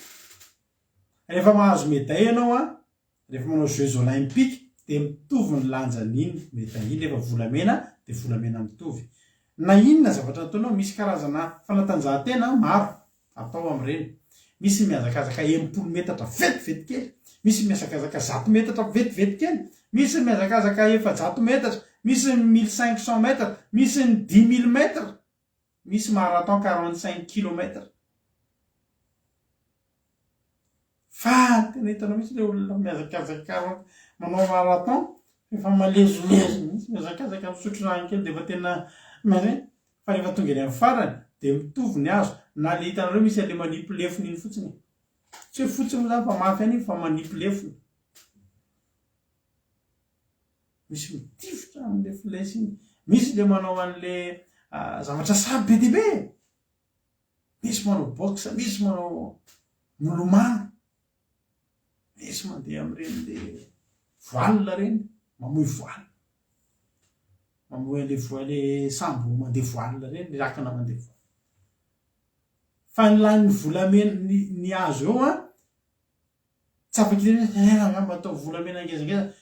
rehefa mahazo médaille ianao rehefa manao Jeux olympiques de mitovy ny lanjan'iny médaille iny rehefa volamena de volamena mitovy na inona zavatra nataonao misy karazana fanatanjahantena maro atao amin'ireny misy miazakazaka 80 metatra vetivety kely misy miazakazaka 100 metatra vetivety kely misy miazakazaka 400 metatra misy 1500 metatra misy 10 000 metatra misy marathon 45 kilomètres fa tena hitanao misy le olona miazakazaka manao marathon efa malezolezo misy miazakazaka misotro rano kely de efa tena fa rehefa tonga eny amin'ny farany de mitovy ny azo na le hitanareo misy ale manipilefony iny fotsiny tsy hoe fotsiny zany fa mafy any fa manipilefony misy mitifitra amin'le filesy iny misy le manao an'le zavatra saby be dibe misy manao boxe misy manao molomano misy mandeha amin'ireny le voile reny mamoy voile mamoy an'le voile sambo mandeha voile reny le rakana mandeha voile fa ny lany volamena ny azo eo tsy afaky atao volamena ngezangeza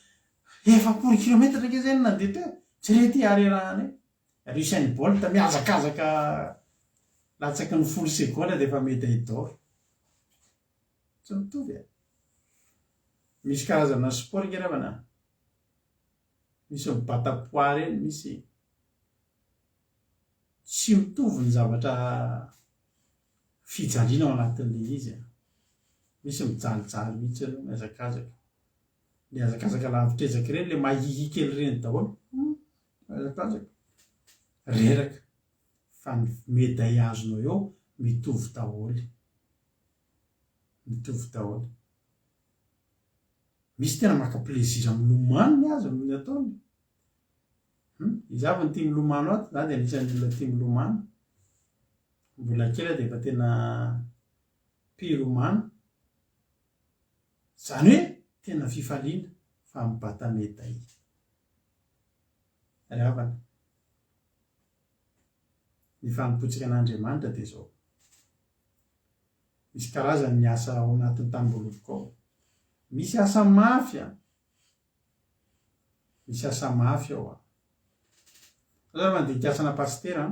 40 kilomètre ngeza eny nandeha teo tsy rety arerahany Usain Bolt miazakazaka latsaky ny 10 seconde de efa médaille d'or tsy mitovy misy karazana sport ngeravana misy mibata poids reny misy tsy mitovy ny zavatra fijaliana ao anatin'le izy misy mijalijaly mihitsy reo miazakazaka le azakazaka lavitrezaky reny le mahihy kely reny daholo miazakazaka reraka fa ny médaille azonao eo mitovy daholo misy tena maka plaisir milomano ny azo amin'ny ataony izy avy ny tia milomano ato za de anisan'ny olona tia milomano mbola kely de efa tena mpilomano zany hoe tena fifaliana fa mibata médaille ry havana ny fanompotsika an'Andriamanitra de zao misy karazany ny asa ao anatin'ny tamboloboko ao misy asa mafy misy asa mafy ao za mandinika asana pastera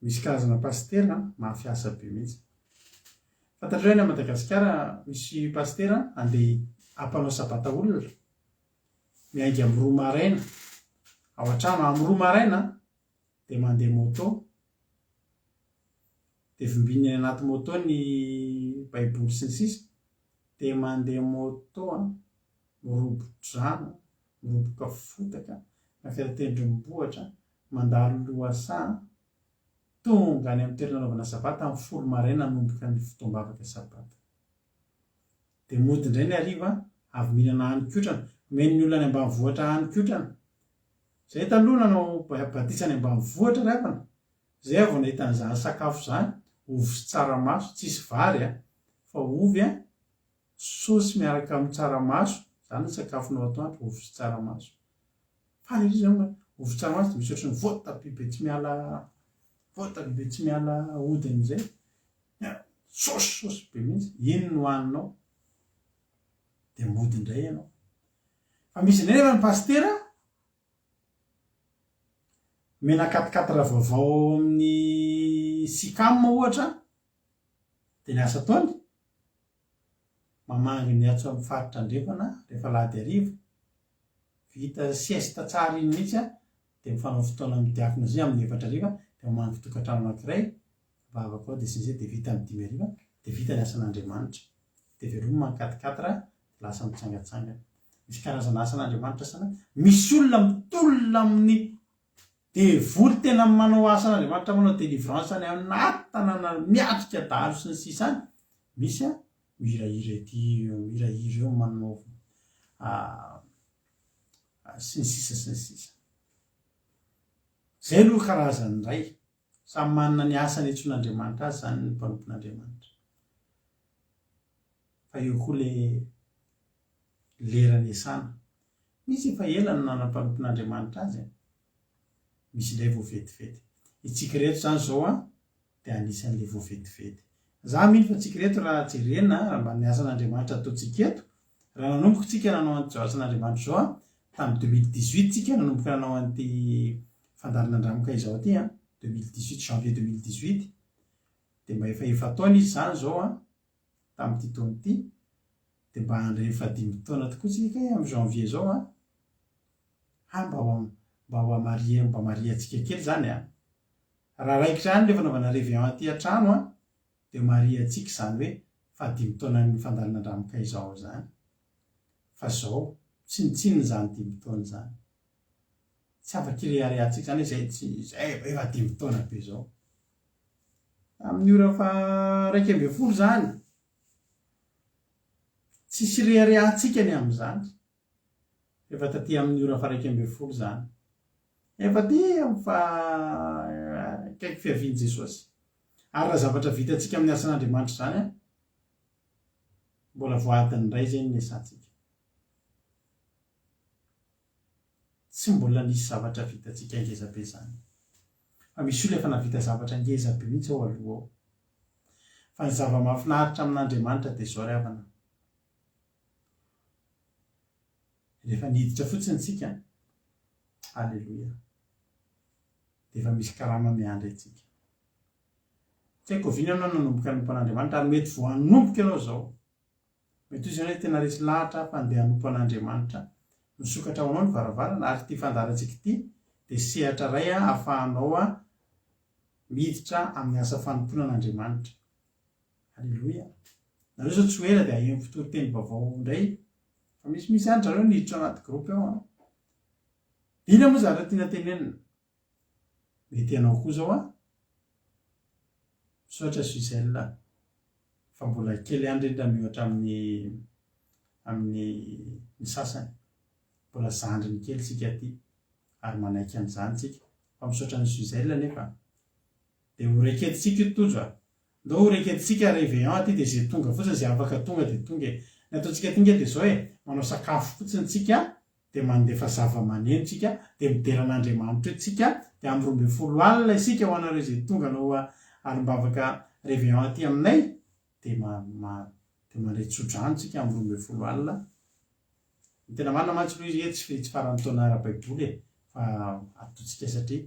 misy karazana pastera mafy asa be mihitsy fantatrao eny a Madagasikara misy pastera andeha ampanao sabata olona miainga amin'ny roa maraina ao an-trano amin'ny roa maraina de mandeha moto de vimbininy anaty moto ny baiboly sy ny sisa de mandeha moto miroboka drano miroboka fotaka na fiara tendrombohitra mandalo loasa tonga any amin'ny toerana anaovana sabata amin'ny folo maraina nomboka ny fotoam-bavaka sabata. Dia mody indray ny hariva avy mihinana hany-kotrana, men'ny olona any ambanivohitra hany-kotrana. Zay taloha nanao batisa any ambanivohitra rapana, zay vao nahita an'izany sakafo zany, ovy sy tsaramaso, tsisy vary fa ovy saosy miaraka amin'ny tsaramaso, zany ny sakafonao atoandro, ovy sy tsaramaso. Fa izy zany ovy tsaramaso dia misy ohatry ny voatabia be tsy miala hodiny zay, saosy be mihitsy, iny no hohaninao dia mody indray ianao. Fa misy indray nefa ny pastera menakatikatira vaovao amin'ny sikama ohatra, dia ny asa ataony mamangy ny atso amin'ny faritra andrefana rehefa lahady hariva, vita siesta tsara iny mihitsy dia mifanao fotoana midiakona zay amin'ny 4 hariva, dia mamangy fitokantrano anankiray vavaka ao dia sy ny zay dia vita amin'ny 5 hariva, dia vita ny asan'Andriamanitra, dia veloma mankatikatira lasa mitsangatsangana. Misy karazana asan'Andriamanitra sana, misy olona mitolona amin'ny devoly tena manao asan'Andriamanitra, manao délivrance any anaty tanàna miatrika dahalo sy ny sisa any. Misy mihirahira ety, mihirahira eo manao sy ny sisa. Zay aloha karazany iray, samy manana ny asany etson'Andriamanitra azy zany ny mpanompon'Andriamanitra. Fa eo koa lera niasana, misy efa ela no nanam-panompon'Andriamanitra azy, misy ilay vao vetivety. Itsika reto zany zao dia anisan'ilay vao vetivety. Za mino fa tsika reto raha jerena raha mba ny asan'Andriamanitra ataontsika eto, raha nanomboka tsika nanao an'izao asan'Andriamanitra zao tamin'ny 2018 tsika nanomboka nanao an'ity fandarina andramoka izao aty 2018 janvier 2018, dia mba efa taona izy zany zao tamin'ity taona ity, dia mba handray 5 taona tokoa tsika amin'ny janvier zao mba maria antsika kely zany raha raiky zany le fanaovana réveillon aty an-trano dia maria antsika zany hoe 5 taona ny fandarina andramoka izao zany. Fa zao tsinitsiny zany 5 taona zany, tsy afaka antsika zany zay efa 5 taona be zao. Amin'ny ora fa 1:20 zany tsisy reharehantsika ny amin'izany, efa taty amin'ny ora fa 1:20 zany, efa ty fa kaiky fiavian' Jesosy. Ary raha zavatra vitantsika amin'ny asan'Andriamanitra zany mbola voadiny indray zay ny asantsika, tsy mbola nisy zavatra vitantsika ngezabe zany. Fa misy olona efa navita zavatra ngezabe mihitsy ao aloha ao. Fa ny zava-mahafinaritra amin'Andriamanitra dia zao ry havana, rehefa niditra fotsiny tsika, alleluia, dia efa misy karama miandry antsika. Tsy haiko vino ianao nanomboka hanompo an'Andriamanitra ary mety vao hanomboka ianao zao, mety hoy izany hoe tena resy lahatra fa andeha hanompo an'Andriamanitra, misokatra ao anao ny varavarana ary ity fandarantsika ity dia sehatra iray ahafahanao miditra amin'ny asa fanompona an'Andriamanitra. Alleluia. Nareo zao tsy ela dia aheno fotoriteny vaovao indray, fa misy any zareo niditra anaty groupe ao ina moa zareo tiana tenenina. Mety ianao koa zao misaotra Suzel fa mbola kely andrindra mihoatra amin'ny sasany, mbola zandriny kely sika ty ary manaiky an'izany tsika, fa misaotra ny Suzel nefa dia horeketintsika io tojo ndao horeketintsika réveillon aty dia zay tonga fotsiny, zay afaka tonga dia tonga. Ny ataontsika tonga dia zao manao sakafo fotsiny tsika dia mandefa zava-maneno tsika dia mideran'Andriamanitra tsika, dia amin'ny 12 alina isika ho anareo zay tonga nao alim-bavaka réveillon aty aminay dia mandray tsodrano tsika amin'ny 12 alina. Ny tena marina mantsy loha izy tsy farany taona ara-baiboly fa ataontsika satria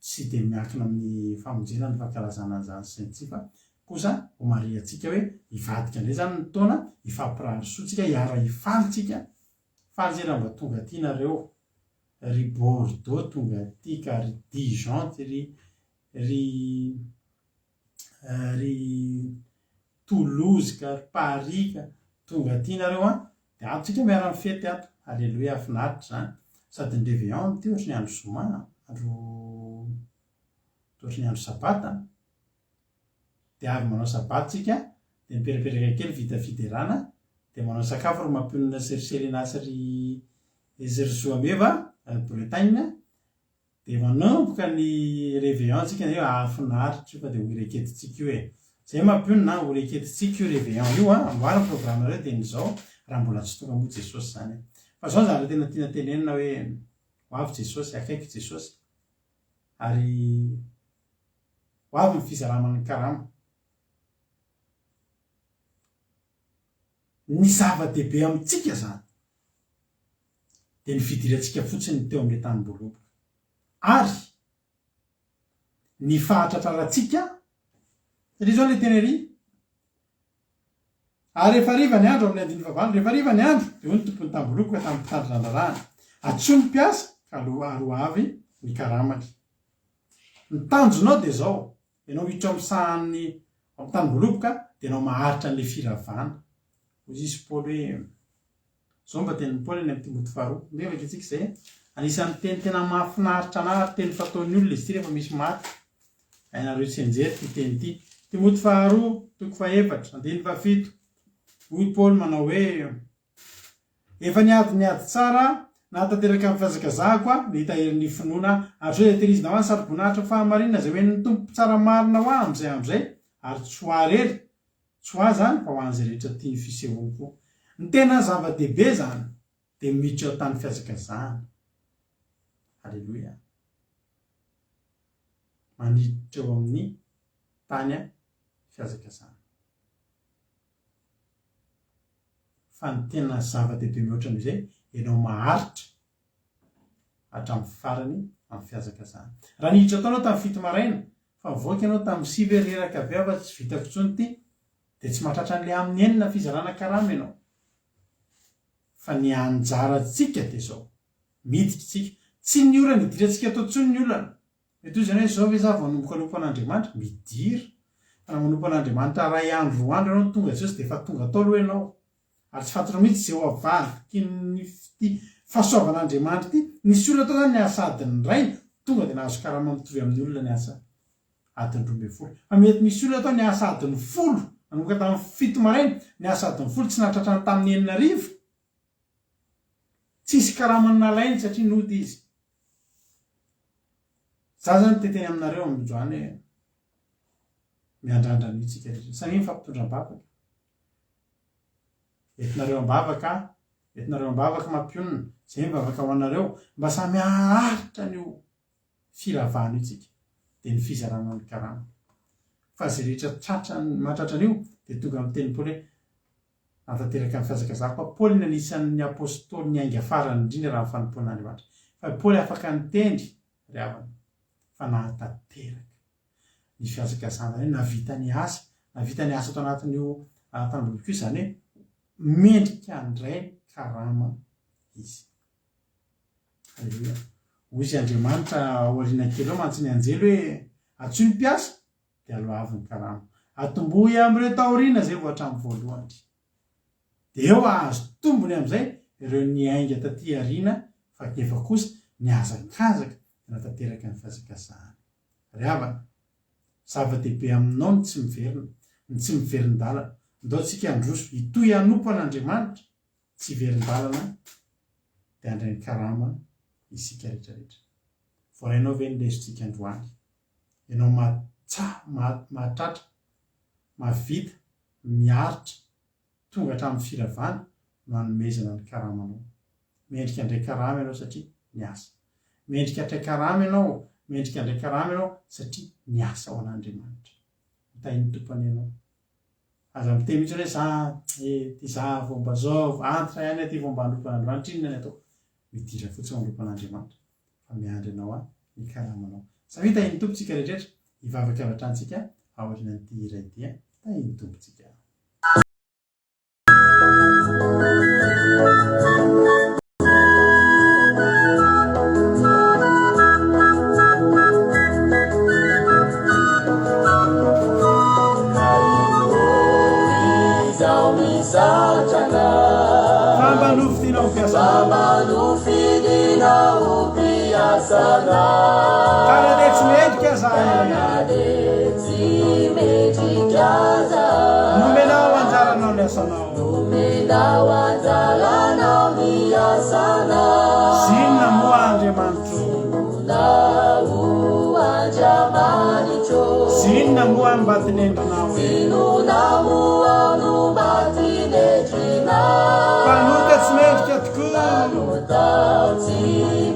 tsy dia miankina amin'ny famonjena ny fankalazana an'izany sy ny tsy, fa kosa ho maria antsika hoe hivadika indray zany ny taona, hifampirahary soatsika, hiara hifalitsika. Faly zay raha mba tonga aty nareo, ry Bordeaux tonga aty ka ry Dijon, ry Toulouse ka ry Paris ka tonga aty nareo dia atontsika miara mifety ato. Alleluia, finaritra zany, sady ny réveillon ty ohatry ny andro zoma, andro toatry ny andro sabata dia avy manao sabatsika dia miperiperaka kely vita fiderana dia manao sakafo ro mampionona seriserenasary ezeryzoameva Bretagne dia manomboka ny réveillon tsika io afinaritra fa dia horeketitsika io zay mampionona horeketitsika io réveillon io amboarina programme reo dia nyzao raha mbola tsy tonga moa Jesosy zany fa zao zany tena tiana tenenina hoe ho avy Jesosy akaiky Jesosy ary ho avy ny fizaraman'ny karama ny zava-dehibe amintsika zany dia ny fidirantsika fotsiny teo amin'ilay tany-boloboka ary ny fahatratrarantsika satria zao ilay tenery ary rehefa riva ny andro amin'ny andiny favalo rehefa riva ny andro dia ho ny tompony tany-boloboka tamin'ny mpitandro randarahana atsoa ny mpiasa ka aro avy ny karamany ny tanjonao dia zao ianao hiditra amin'ny tany-boloboka dia ianao maharitra n'ilay firavana hozy izy Paoly hoe zao mba tenin'ny Paoly ny amin'ny Timoty faharoa ndrevaka itsika izay anisan'ny teny tena mahafinaritra anahy ary teny fataon'ny olona izy ity rehefa misy maty hainareo tsy enjery ty teny ity Timoty faharoa toko faefatra andiny fafito hoy Paoly manao hoe efa niady tsara nahatanteraka amin'ny fihazakazahako ny hitahirin'ny finoana ary zao tehirizina ho any sary-boninahitra fahamarinana zay hoe ny tompo tsara marina ho am'izay ary tsy ho arery tsy ho zany fa ho an'izay rehetra tia ny fisehoany koa ny tena zava-dehibe zany dia miditra eo tany fihazakazahana halleloia maniditra eo amin'ny tany fihazakazahana fa ny tena zava-dehibe mihoatra n'izay ianao maharitra hatramin'ny farany amin'ny fihazakazahana raha niditra ataonao tamin'ny fito maraina fa mivoaka ianao tamin'ny sivy reraka avy eo fa tsy vitako intsony ity dia tsy mahatratra n'ilay amin'ny enina fizarana karama ianao fa ny anjarantsika dia zao miditra tsika tsy ny olana idirantsika atao tsony ny olana mety hoy zany hoe zao ve za vao manomboka hanompo an'Andriamanitra midira fa na manompo an'Andriamanitra ray andro roa andro ianao tonga Jesosy dia efa tonga atao aloha ianao ary tsy fantatra mihitsy zay ho avaliky ny fahasoavan'Andriamanitra ity nisy olona atao zany ny asa adiny ray tonga dia nahazo karama mitovy amin'ny olona ny asa adiny 12 fa mety misy olona atao ny asa adiny 10 nanomboka tamin'ny fito maraina ny asa adiny 10 tsy nahatratrany tamin'ny 9 tsisy karamany nalainy satria nody izy za zany teteny aminareo amin'izany miandrandra n'itsika rehetra samy mifampitondram-bavaka entinareo am-bavaka mampionina zay mivavaka ho anareo mba samy haharitra n'io firavana io tsika dia ny fizarana ny karama fa zay rehetra mahatratra an'io dia tonga amin'ny teny Paoly hoe natanteraka amin'ny fihazakazahako Paoly ny anisan'ny apôstôly ny ainga farany indrindra raha fanompoan'Andriamanitra fa Paoly afaka nitendry ry havana fa nahatanteraka ny fihazakazahana hoe navita ny asa ato anatin'io tany-boloboka io zany hoe mendrika andray karama izy halleluia hoy izy Andriamanitra aoriana kely eo mantsy ny anjely hoe atsoy ny mpiasa dia aloha avy ny karama atombohy amin'ireo taoriana zay vao hatramin'ny voalohany dia eo ahazo tombony amin'izay ireo ny ainga taty ariana fa nefa kosa ny hazakazaka dia natanteraka ny fihazakazahana ry havana zava-dehibe aminao ny tsy miverin-dalana ndao tsika androso hitoy hanompo an'Andriamanitra tsy verin-dalana dia andray ny karama isika rehetrarehetra voarainao ve nylezontsika androany ianao mahatratra mavita miaritra tonga hatramin'ny firavana no hanomezana ny karamanao mendrika andray karama ianao satria niasa mendrika andray karama ianao satria niasa ao an'Andriamanitra mitahiny tompony ianao aza miteny mihitsy hoe za ty za vomba zao antitra ihany ty vomba hanompo an'Andriamanitra inona ny atao midira fotsiny hanompo an'Andriamanitra fa miandry anao ny karamanao savy tahiny tompontsika rehetrarehetra hivavaka avy hatranytsika aorianan'ity iray ity tahiny tompontsika Famba no fidinao piasa asana Kana de tsy medika zay tsy medika zay nomenao anjaranao ny asanao nomenao anjaranao ny asanao zinona moa Andriamanitro Andriamanitro zinona moa ambatinendrinao zinona moa no mbatinendrinao panota tsy medika tokoa tsy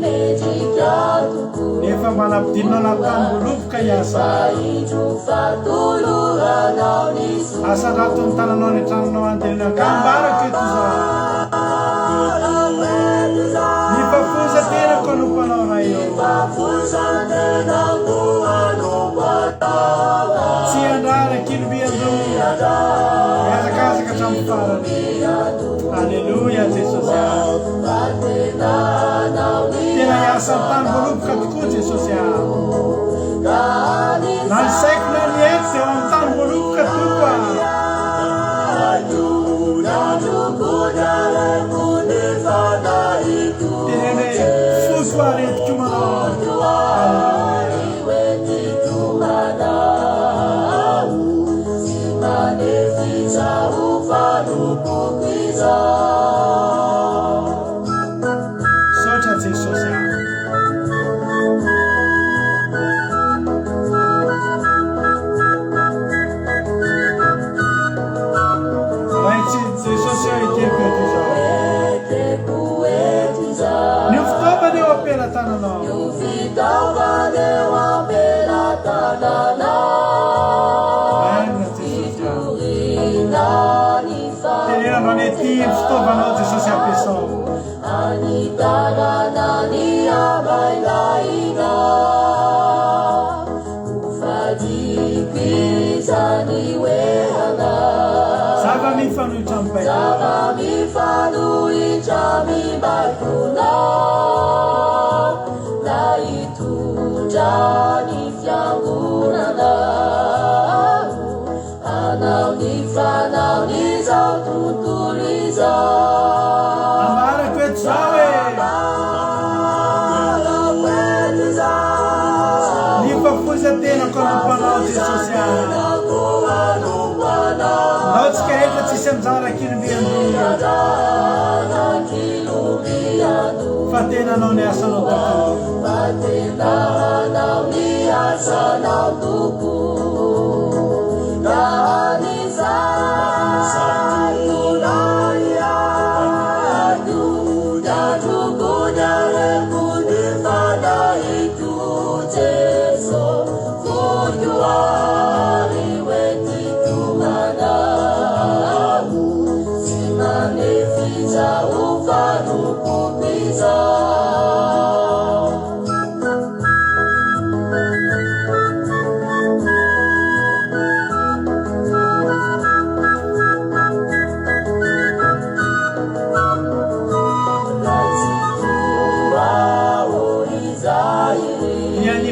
medika tokoa nefa manampidirinao natambolobika iasa indro fatoloranao ny asandrato ny tananao ny tranonao antenina kambaraka eto za nifafoza tena ko anompanao raha io tsy andrara kilobiando miazakazaka hatramin'ny farany alleluia Jesosy tena iasa tambolobika tokoa Jesosy na ny saiko na ny ety eo amin'ny tambolobika tokoa tenene fosy aretiko manao sotra Jesosy raitsy Jesosy eo eteko eto zao ny fitaovana eo ampelantananao tenenano anety fitaovanao Jesosy ampiasao anitanana ny amailaina ufadikizani wehana zava-mifanohitra mibaiko zava-mifanohitra mibaikona na hitondra ny fiangonana anao ny fanao ny zao tontolo izao amarako eto zao nifafoza tena ko anompanao Jesosy nao tsika rehetra tsisy anjara kilobiando fa tena anao ny asanao tokoa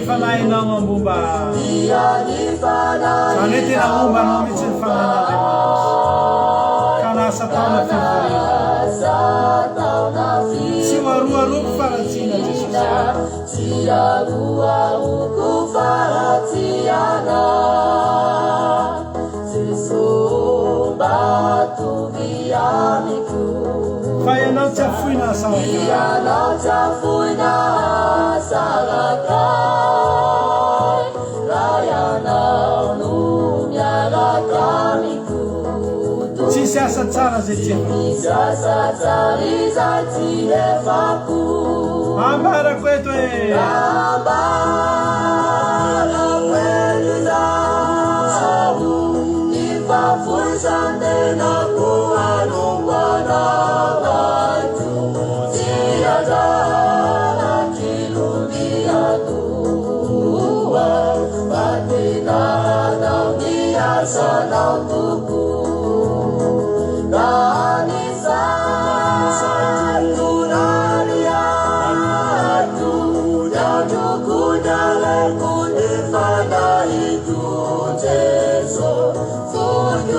fanahinao ambomba zany hoe tena momba anao mihitsy ny fanahin'Andriamanitra ka lasa taona fivorina tsy hoaroaroko faratsiana Jesosy tsy aroaroko faratsiana Jesosy batovy amiko fa ianao tsy afoina asaraka ianao tsy afoina asaraka raha ianao no miaraka amiko tsisy asa tsara zay tsy tsisy asa tsara izay tsy efako ambarako eto e ambarako eto izao ny fafoisan-tenako anombanao sanau tuku dari satu nariatu jajuku jalanku di mana itu Yesus furjuari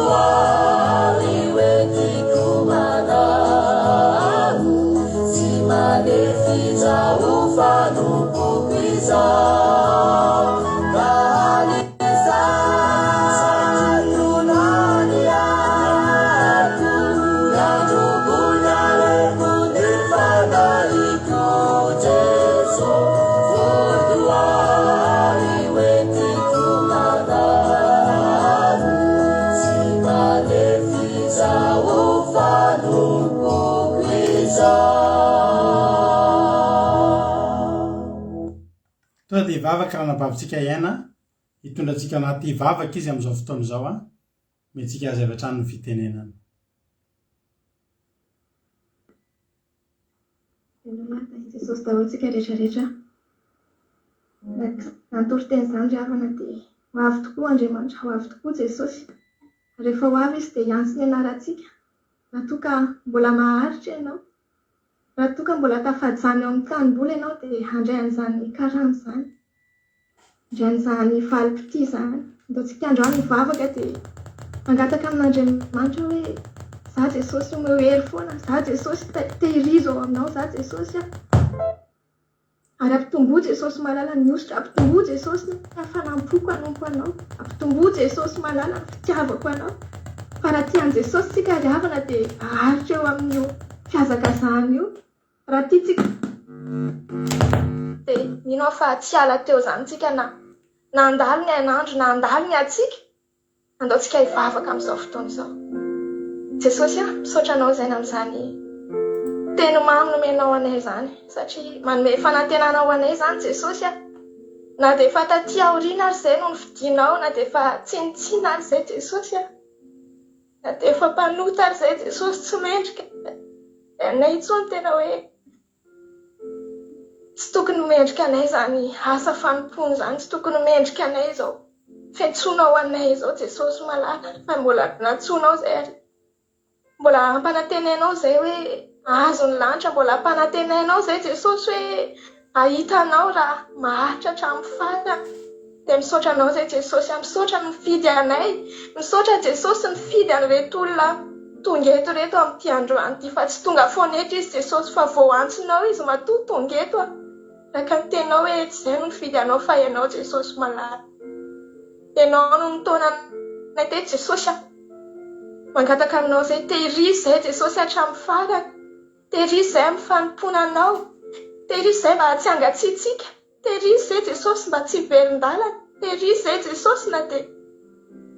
Tonga dia hivavaka raha nabavintsika iaina hitondratsika anaty hivavaka izy amin'izao fotoana izao a metsika azy avy hatrany ny fitenenana. Jesosy daholotsika rehetrarehetra nantoro teny izany ry havana dia ho avy tokoa Andriamanitra, ho avy tokoa Jesosy. Rehefa ho avy izy dia hiantso ny anarantsika. Raha toa ka mbola maharitra ianao, raha toa ka mbola tafady izany eo amin'ny tanimboly ianao dia handray an'izany karama izany, handray an'izany valim-pity izany. Ataontsika androany mivavaka dia mangataka amin'Andriamanitra hoe za Jesosy omehery foana, za Jesosy tehirizo ao aminao, za Jesosy ary ampitombo Jesosy malala ny ositra, ampitombo Jesosy ny fanampoko hanompo anao, ampitombo Jesosy malala ny fitiavako anao. Fa raha tian'i Jesosy tsika ry havana dia aharitra eo amin'io fiazakazahana io. Raha tiantsika dia mino fa tsy ala teo izany tsika na andalo ny anandro na andalo ny atsika, andaontsika hivavaka amin'izao fotoana izao. Jesosy misaotra anao izay amin'izany teny mamy nomenao anay izany, satria manome fanantenana ho anay izany Jesosy. Na dia efa taty aoriana ary izay no nividinao, na dia efa tsinitsina ary izay Jesosy, na dia efa mpanota ary izay Jesosy tsy mendrika. Anay intsony tena hoe tsy tokony mendrika anay izany asa fanompony izany, tsy tokony mendrika anay izao fiantsonao anay izao Jesosy malala. Fa mbola nantsonao izay ary mbola ampanantenainao izay hoe ahazo ny lanitra, mbola ampanantenainao izay Jesosy hoe ahitanao raha maharitra hatramin'ny farany. Dia misaotra anao izay Jesosy, misaotra ny mifidy anay, misaotra Jesosy ny mifidy an'ireto olona tonga eto reto amin'ity androany ity. Fa tsy tonga foana eto izy Jesosy, fa vao antsinao izy matoa tonga eto. Raka ny tenao hoe tsy izay no nifidy anao fa ianao Jesosy malala. Ianao no nitaona anay teto Jesosy. Mangataka aminao izay tehirizy izay Jesosy hatramin'ny farany. Tehirizy izay amin'ny fanompona anao. Tehirizy izay mba tsy hangatsiatsika. Tehirizy izay Jesosy mba tsy velon-dalana. Tehirizy izay Jesosy na dia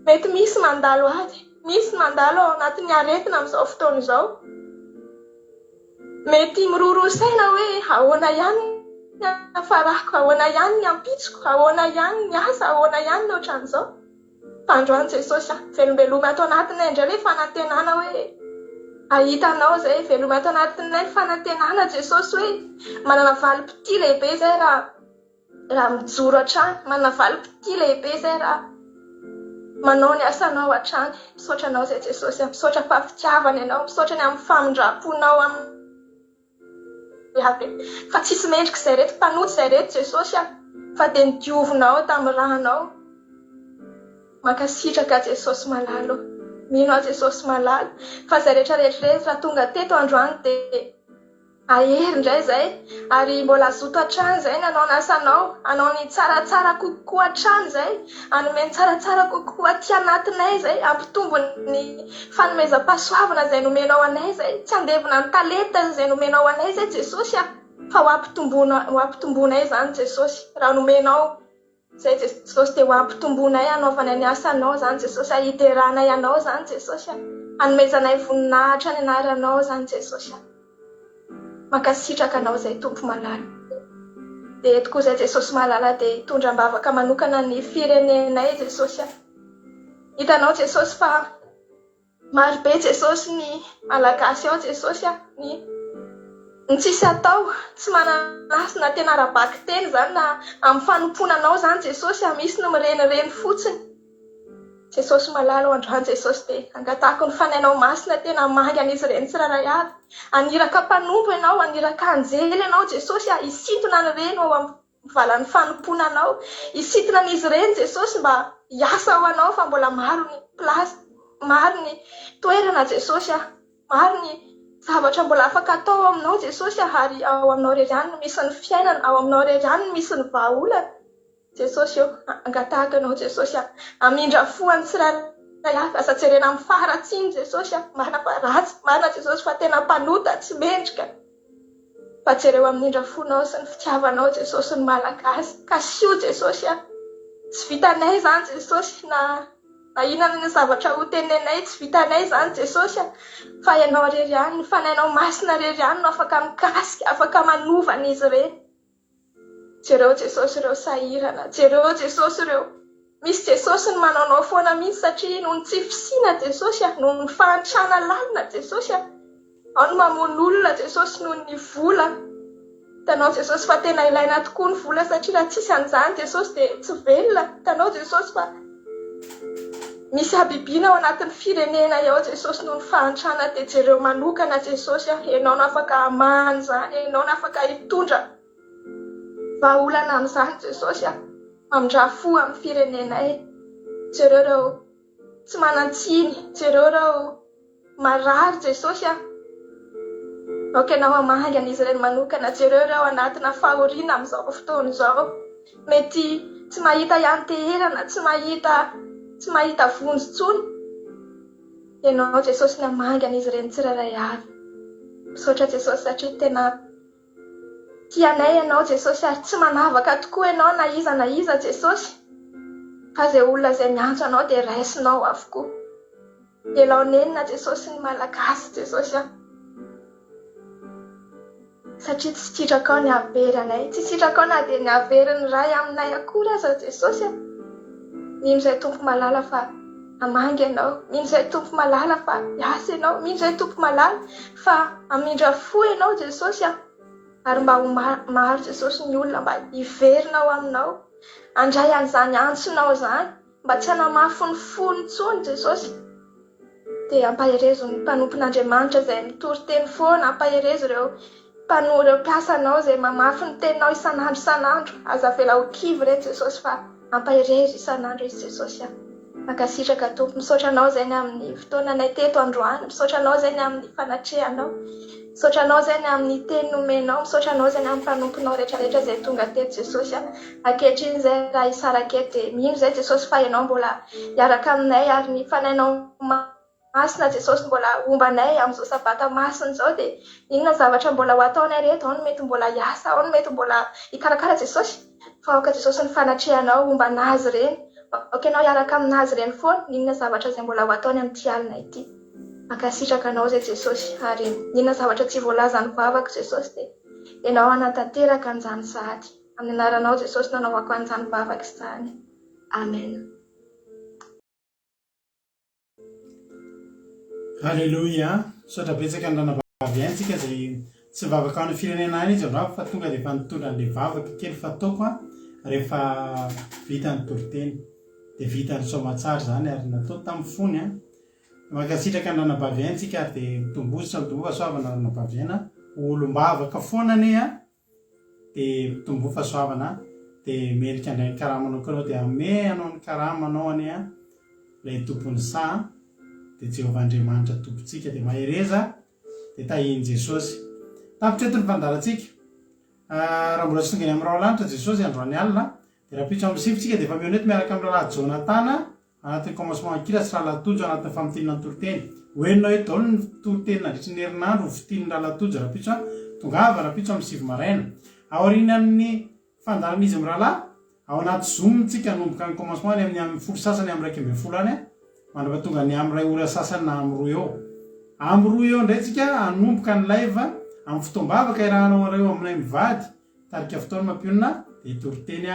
mety misy mandalo ady, misy mandalo ao anatin'ny aretina amin'izao fotoana izao. Mety miroro saina hoe ahoana ihany ny afarako, ahoana ihany ny ampitsiko, ahoana ihany ny asa, ahoana ihany ny ohatran'izao. Fa androany Jesosy velombeloma ato anatinay indray ilay fanantenana hoe ahitanao izay, veloma ato anatinay fanantenana Jesosy hoe manana valim-pity lehibe izay raha mijoro hatrany, manana valim-pity lehibe izay raha manao ny asanao hatrany. Misaotra anao izay Jesosy, misaotra fahafitiavana ianao, misaotra ny amin'ny famindraponao amin'ny fa tsisy mendrika izay reto, mpanoty izay reto Jesosy, fa dia nidiovinao tamin'ny rahanao. Mankasitraka Jesosy malala, mino aho Jesosy malala. Fa izay rehetrarehetra raha tonga teto androany dia ahery indray izay, ary mbola azoto hatrany izay ny anao ny asanao, anao ny tsaratsara kokoa hatrany izay, anome ny tsaratsara kokoa aty anatinay izay, ampitombo ny fanomezam-pahasoavana izay nomenao anay izay, tsy andevina ny talenta izay nomenao anay izay Jesosy, fa ho ampitombonay izany Jesosy. Raha nomenao izay Jesosy dia ho ampitombonay anaovana ny asanao izany Jesosy, hiteranay anao izany Jesosy, hanomezanay voninahitra ny anaranao izany Jesosy. Mankasitraka anao izay Tompo malala. Dia eto koa izay Jesosy malala dia hitondram-bavaka manokana ny firenenay Jesosy. Hitanao Jesosy fa marobe Jesosy ny malagasy ao Jesosy, ny tsisy atao, tsy mananasy na tena arabaky teny izany na amin'ny fanomponanao izany Jesosy, misy no mirenireny fotsiny. Jesosy malala androany Jesosy dia angatahako ny fanainao masina tena mangy an'izy ireny tsiraray avy. Aniraka mpanompo ianao, aniraka anjely ianao Jesosy, hisintona an'ireny ao amin'ny valan'ny fanomponanao, hisintona an'izy ireny Jesosy mba hiasa ho anao. Fa mbola maro ny plasy, maro ny toerana Jesosy, maro ny zavatra mbola afaka atao aminao Jesosy ary ao aminao rery ihany no misy ny fiainana, ao aminao rery ihany no misy ny vahaolana. Jesosy eo angatahaka anao Jesosy amindra foany tsirairay avy asa jerena amin'ny faharatsiny Jesosy marina fa ratsy, marina Jesosy fa tena mpanota tsy mendrika. Fa jereo amindra fonao sy ny fitiavanao Jesosy ny malagasy. Ka sio Jesosy tsy vitanay zany Jesosy na inona ny zavatra ho tenenay tsy vitanay zany Jesosy fa ianao rery ihany, ny fanainao masina rery ihany no afaka mikasika, afaka manova n'izy ireny. Jereo Jesosy ireo sahirana, jereo Jesosy ireo misy Jesosy ny manaonao foana mihitsy satria noho ny tsy fisina Jesosy noho ny fahantrana lalina Jesosy ao no mamono olona Jesosy noho ny vola. Tanao Jesosy fa tena ilaina tokoa ny vola satria raha tsisy an'izany Jesosy dia tsy velona. Tanao Jesosy fa misy habibiana ao anatin'ny firenena ao Jesosy noho ny fahantrana dia jereo manokana Jesosy ianao no afaka hamahany zany, ianao no afaka hitondra vahaolana amin'izany Jesosy mamindra-fo amin'ny firenenay. Jereo ireo tsy manan-tsiny, jereo ireo marary Jesosy ianao hamahangy an'izy ireny manokana. Jereo ireo anatina fahoriana amin'izao fotoana izao, mety tsy mahita ianteherana, tsy mahita vonjy-tsony. Ianao Jesosy ny hamahangy an'izy ireny tsirairay avy. Misaotra Jesosy satria tena tianay ianao Jesosy ary tsy manavaka tokoa ianao na iza Jesosy. Fa izay olona izay miantso anao dia raisinao avokoa. Elaonenina Jesosy ny malagasy Jesosy satria tsy sitraka ao ny haveranay, tsy sitraka ao na dia ny haverin'ny ray aminay akory aza Jesosy. Mino izay tompo malala fa hamangy ianao, mino izay tompo malala fa hiasa ianao, mino izay tompo malala fa hamindra fo ianao Jesosy ary mba ho maro Jesosy ny olona mba hiverinao aminao, handray an'izany antsonao zany mba tsy hanamafy ny fony intsony Jesosy. Dia ampaherezo ny mpanompon'Andriamanitra izay mitory-teny foana, ampaherezo ireo mpiasanao izay mamafy ny teninao isan'andro, aza avela ho kivy reto Jesosy fa ampaherezo isan'andro izy Jesosy. Mankasitraka Tompo, misaotra anao izay ny amin'ny fotoananay teto androany, misaotra anao izay ny amin'ny fanatrehanao, misaotra anao izay ny amin'ny teny nomenao, misaotra anao izay ny amin'ny mpanomponao rehetrarehetra izay tonga teto Jesosy. Ankehitriny izay raha hisaraka eto dia mino izay Jesosy fa ianao mbola hiaraka aminay ary ny fanainao masina Jesosy mbola ombanay amin'izao sabata masina izao dia inona zavatra mbola ho ataonay reto, ao no mety mbola hiasa, ao no mety mbola hikarakara Jesosy. Fa aoka Jesosy ny fanatrehanao ombanazy ireny, aoka ianao hiaraka aminazy ireny foana, inona zavatra izay mbola ho ataony amin'ity alina ity. Mankasitraka anao izay Jesosy ary inona zavatra tsy voalazany vavaka Jesosy dia ianao hanatanteraka an'izany sahady. Amin'ny anaranao Jesosy nanaovako an'izany vavaka izany. Amen. Halleluja. Misaotra betsaka ny ranavavy antsika izay tsy vavaka ao amin'ny firenena izy androany fa tonga dia efa nitondra an'ilay vavaka kely fataoko rehefa vita ny toriteny dia vita ny soamatsara zany ary natao tamin'ny fony mankasitraka ny ranavavy antsika ary dia mitombosa mitombo fahasoavana ranavaviana olombavaka foana ane dia mitombo fahasoavana dia mendrika indray ny karamanao koa anao dia ame anao ny karamanao ane ilay tompony sa dia Jehovah-Andriamanitra tompontsika dia mahereza dia tahiny Jesosy tapitreto ny fandarantsika raha mbola tsy tonga ny amin'ny rao lanitra Jesosy androany alina dia raha pitso amin'ny sivitsika dia efa mioneto miaraka amin'ny rahalahy Jonatana anatin'ny commencement akila sy rahalatojo anatin'ny famitinana ny toriteny hoenina hoe daolo ny toriteny nandritry ny herinandro fitiny rahalatojo raha pitso tongava raha pitso amin'ny sivy maraina aorinan'ny fandaran'izy amin'ny rahalahy ao anaty zomitsika nomboka ny commencement ny amin'ny folo sasany amin'ny raiky ambin'ny folo any mandrapa tonga ny amin'ny ray ora sasany na amin'ny roa eo indray tsika anomboka ny live amin'ny fotoam-bavaka irahanao areo aminay mivady tarika fotoana mampionina dia toriteny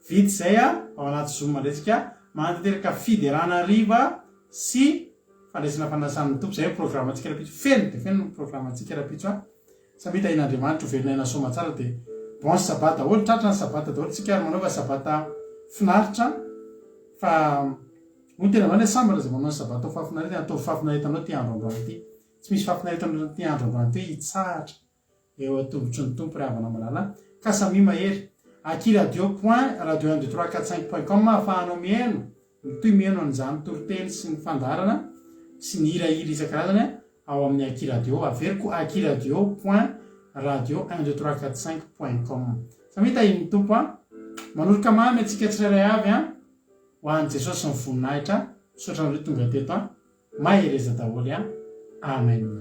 vity zay ao anaty zoom indray tsika manantanteraka fiderana riva sy fandraisana fanasan'ny tompo zay programmatsika raha pitso feno dia feno programmatsika raha pitso samy hitahin'Andriamanitra ho velonay nasoma tsara dia bon sabata daholo tratra ny sabata daholo tsika ary manaova sabata finaritra fa no tena vany sambatra zay manao ny sabata ao fahafinaretana atao fahafinaretanao ty andro androany ty tsy misy fahafinaretanao ty andro androany ty hitsahatra eo atombotry ny tompo ravana malala ka samy mahery aki radio point radio 12345.com ahafahanao mihaino toy mihaino an'izany toriteny sy ny fandarana sy ny hirahira isan-karazany ao amin'ny Aki Radio, averiko akiradio.radio12345.com. Samita iny tompo manoloka mamy atsika tsirairay avy ho an'i Jesosy ny voninahitra, misaotra an'ireo tonga teto mahereza daholo amen.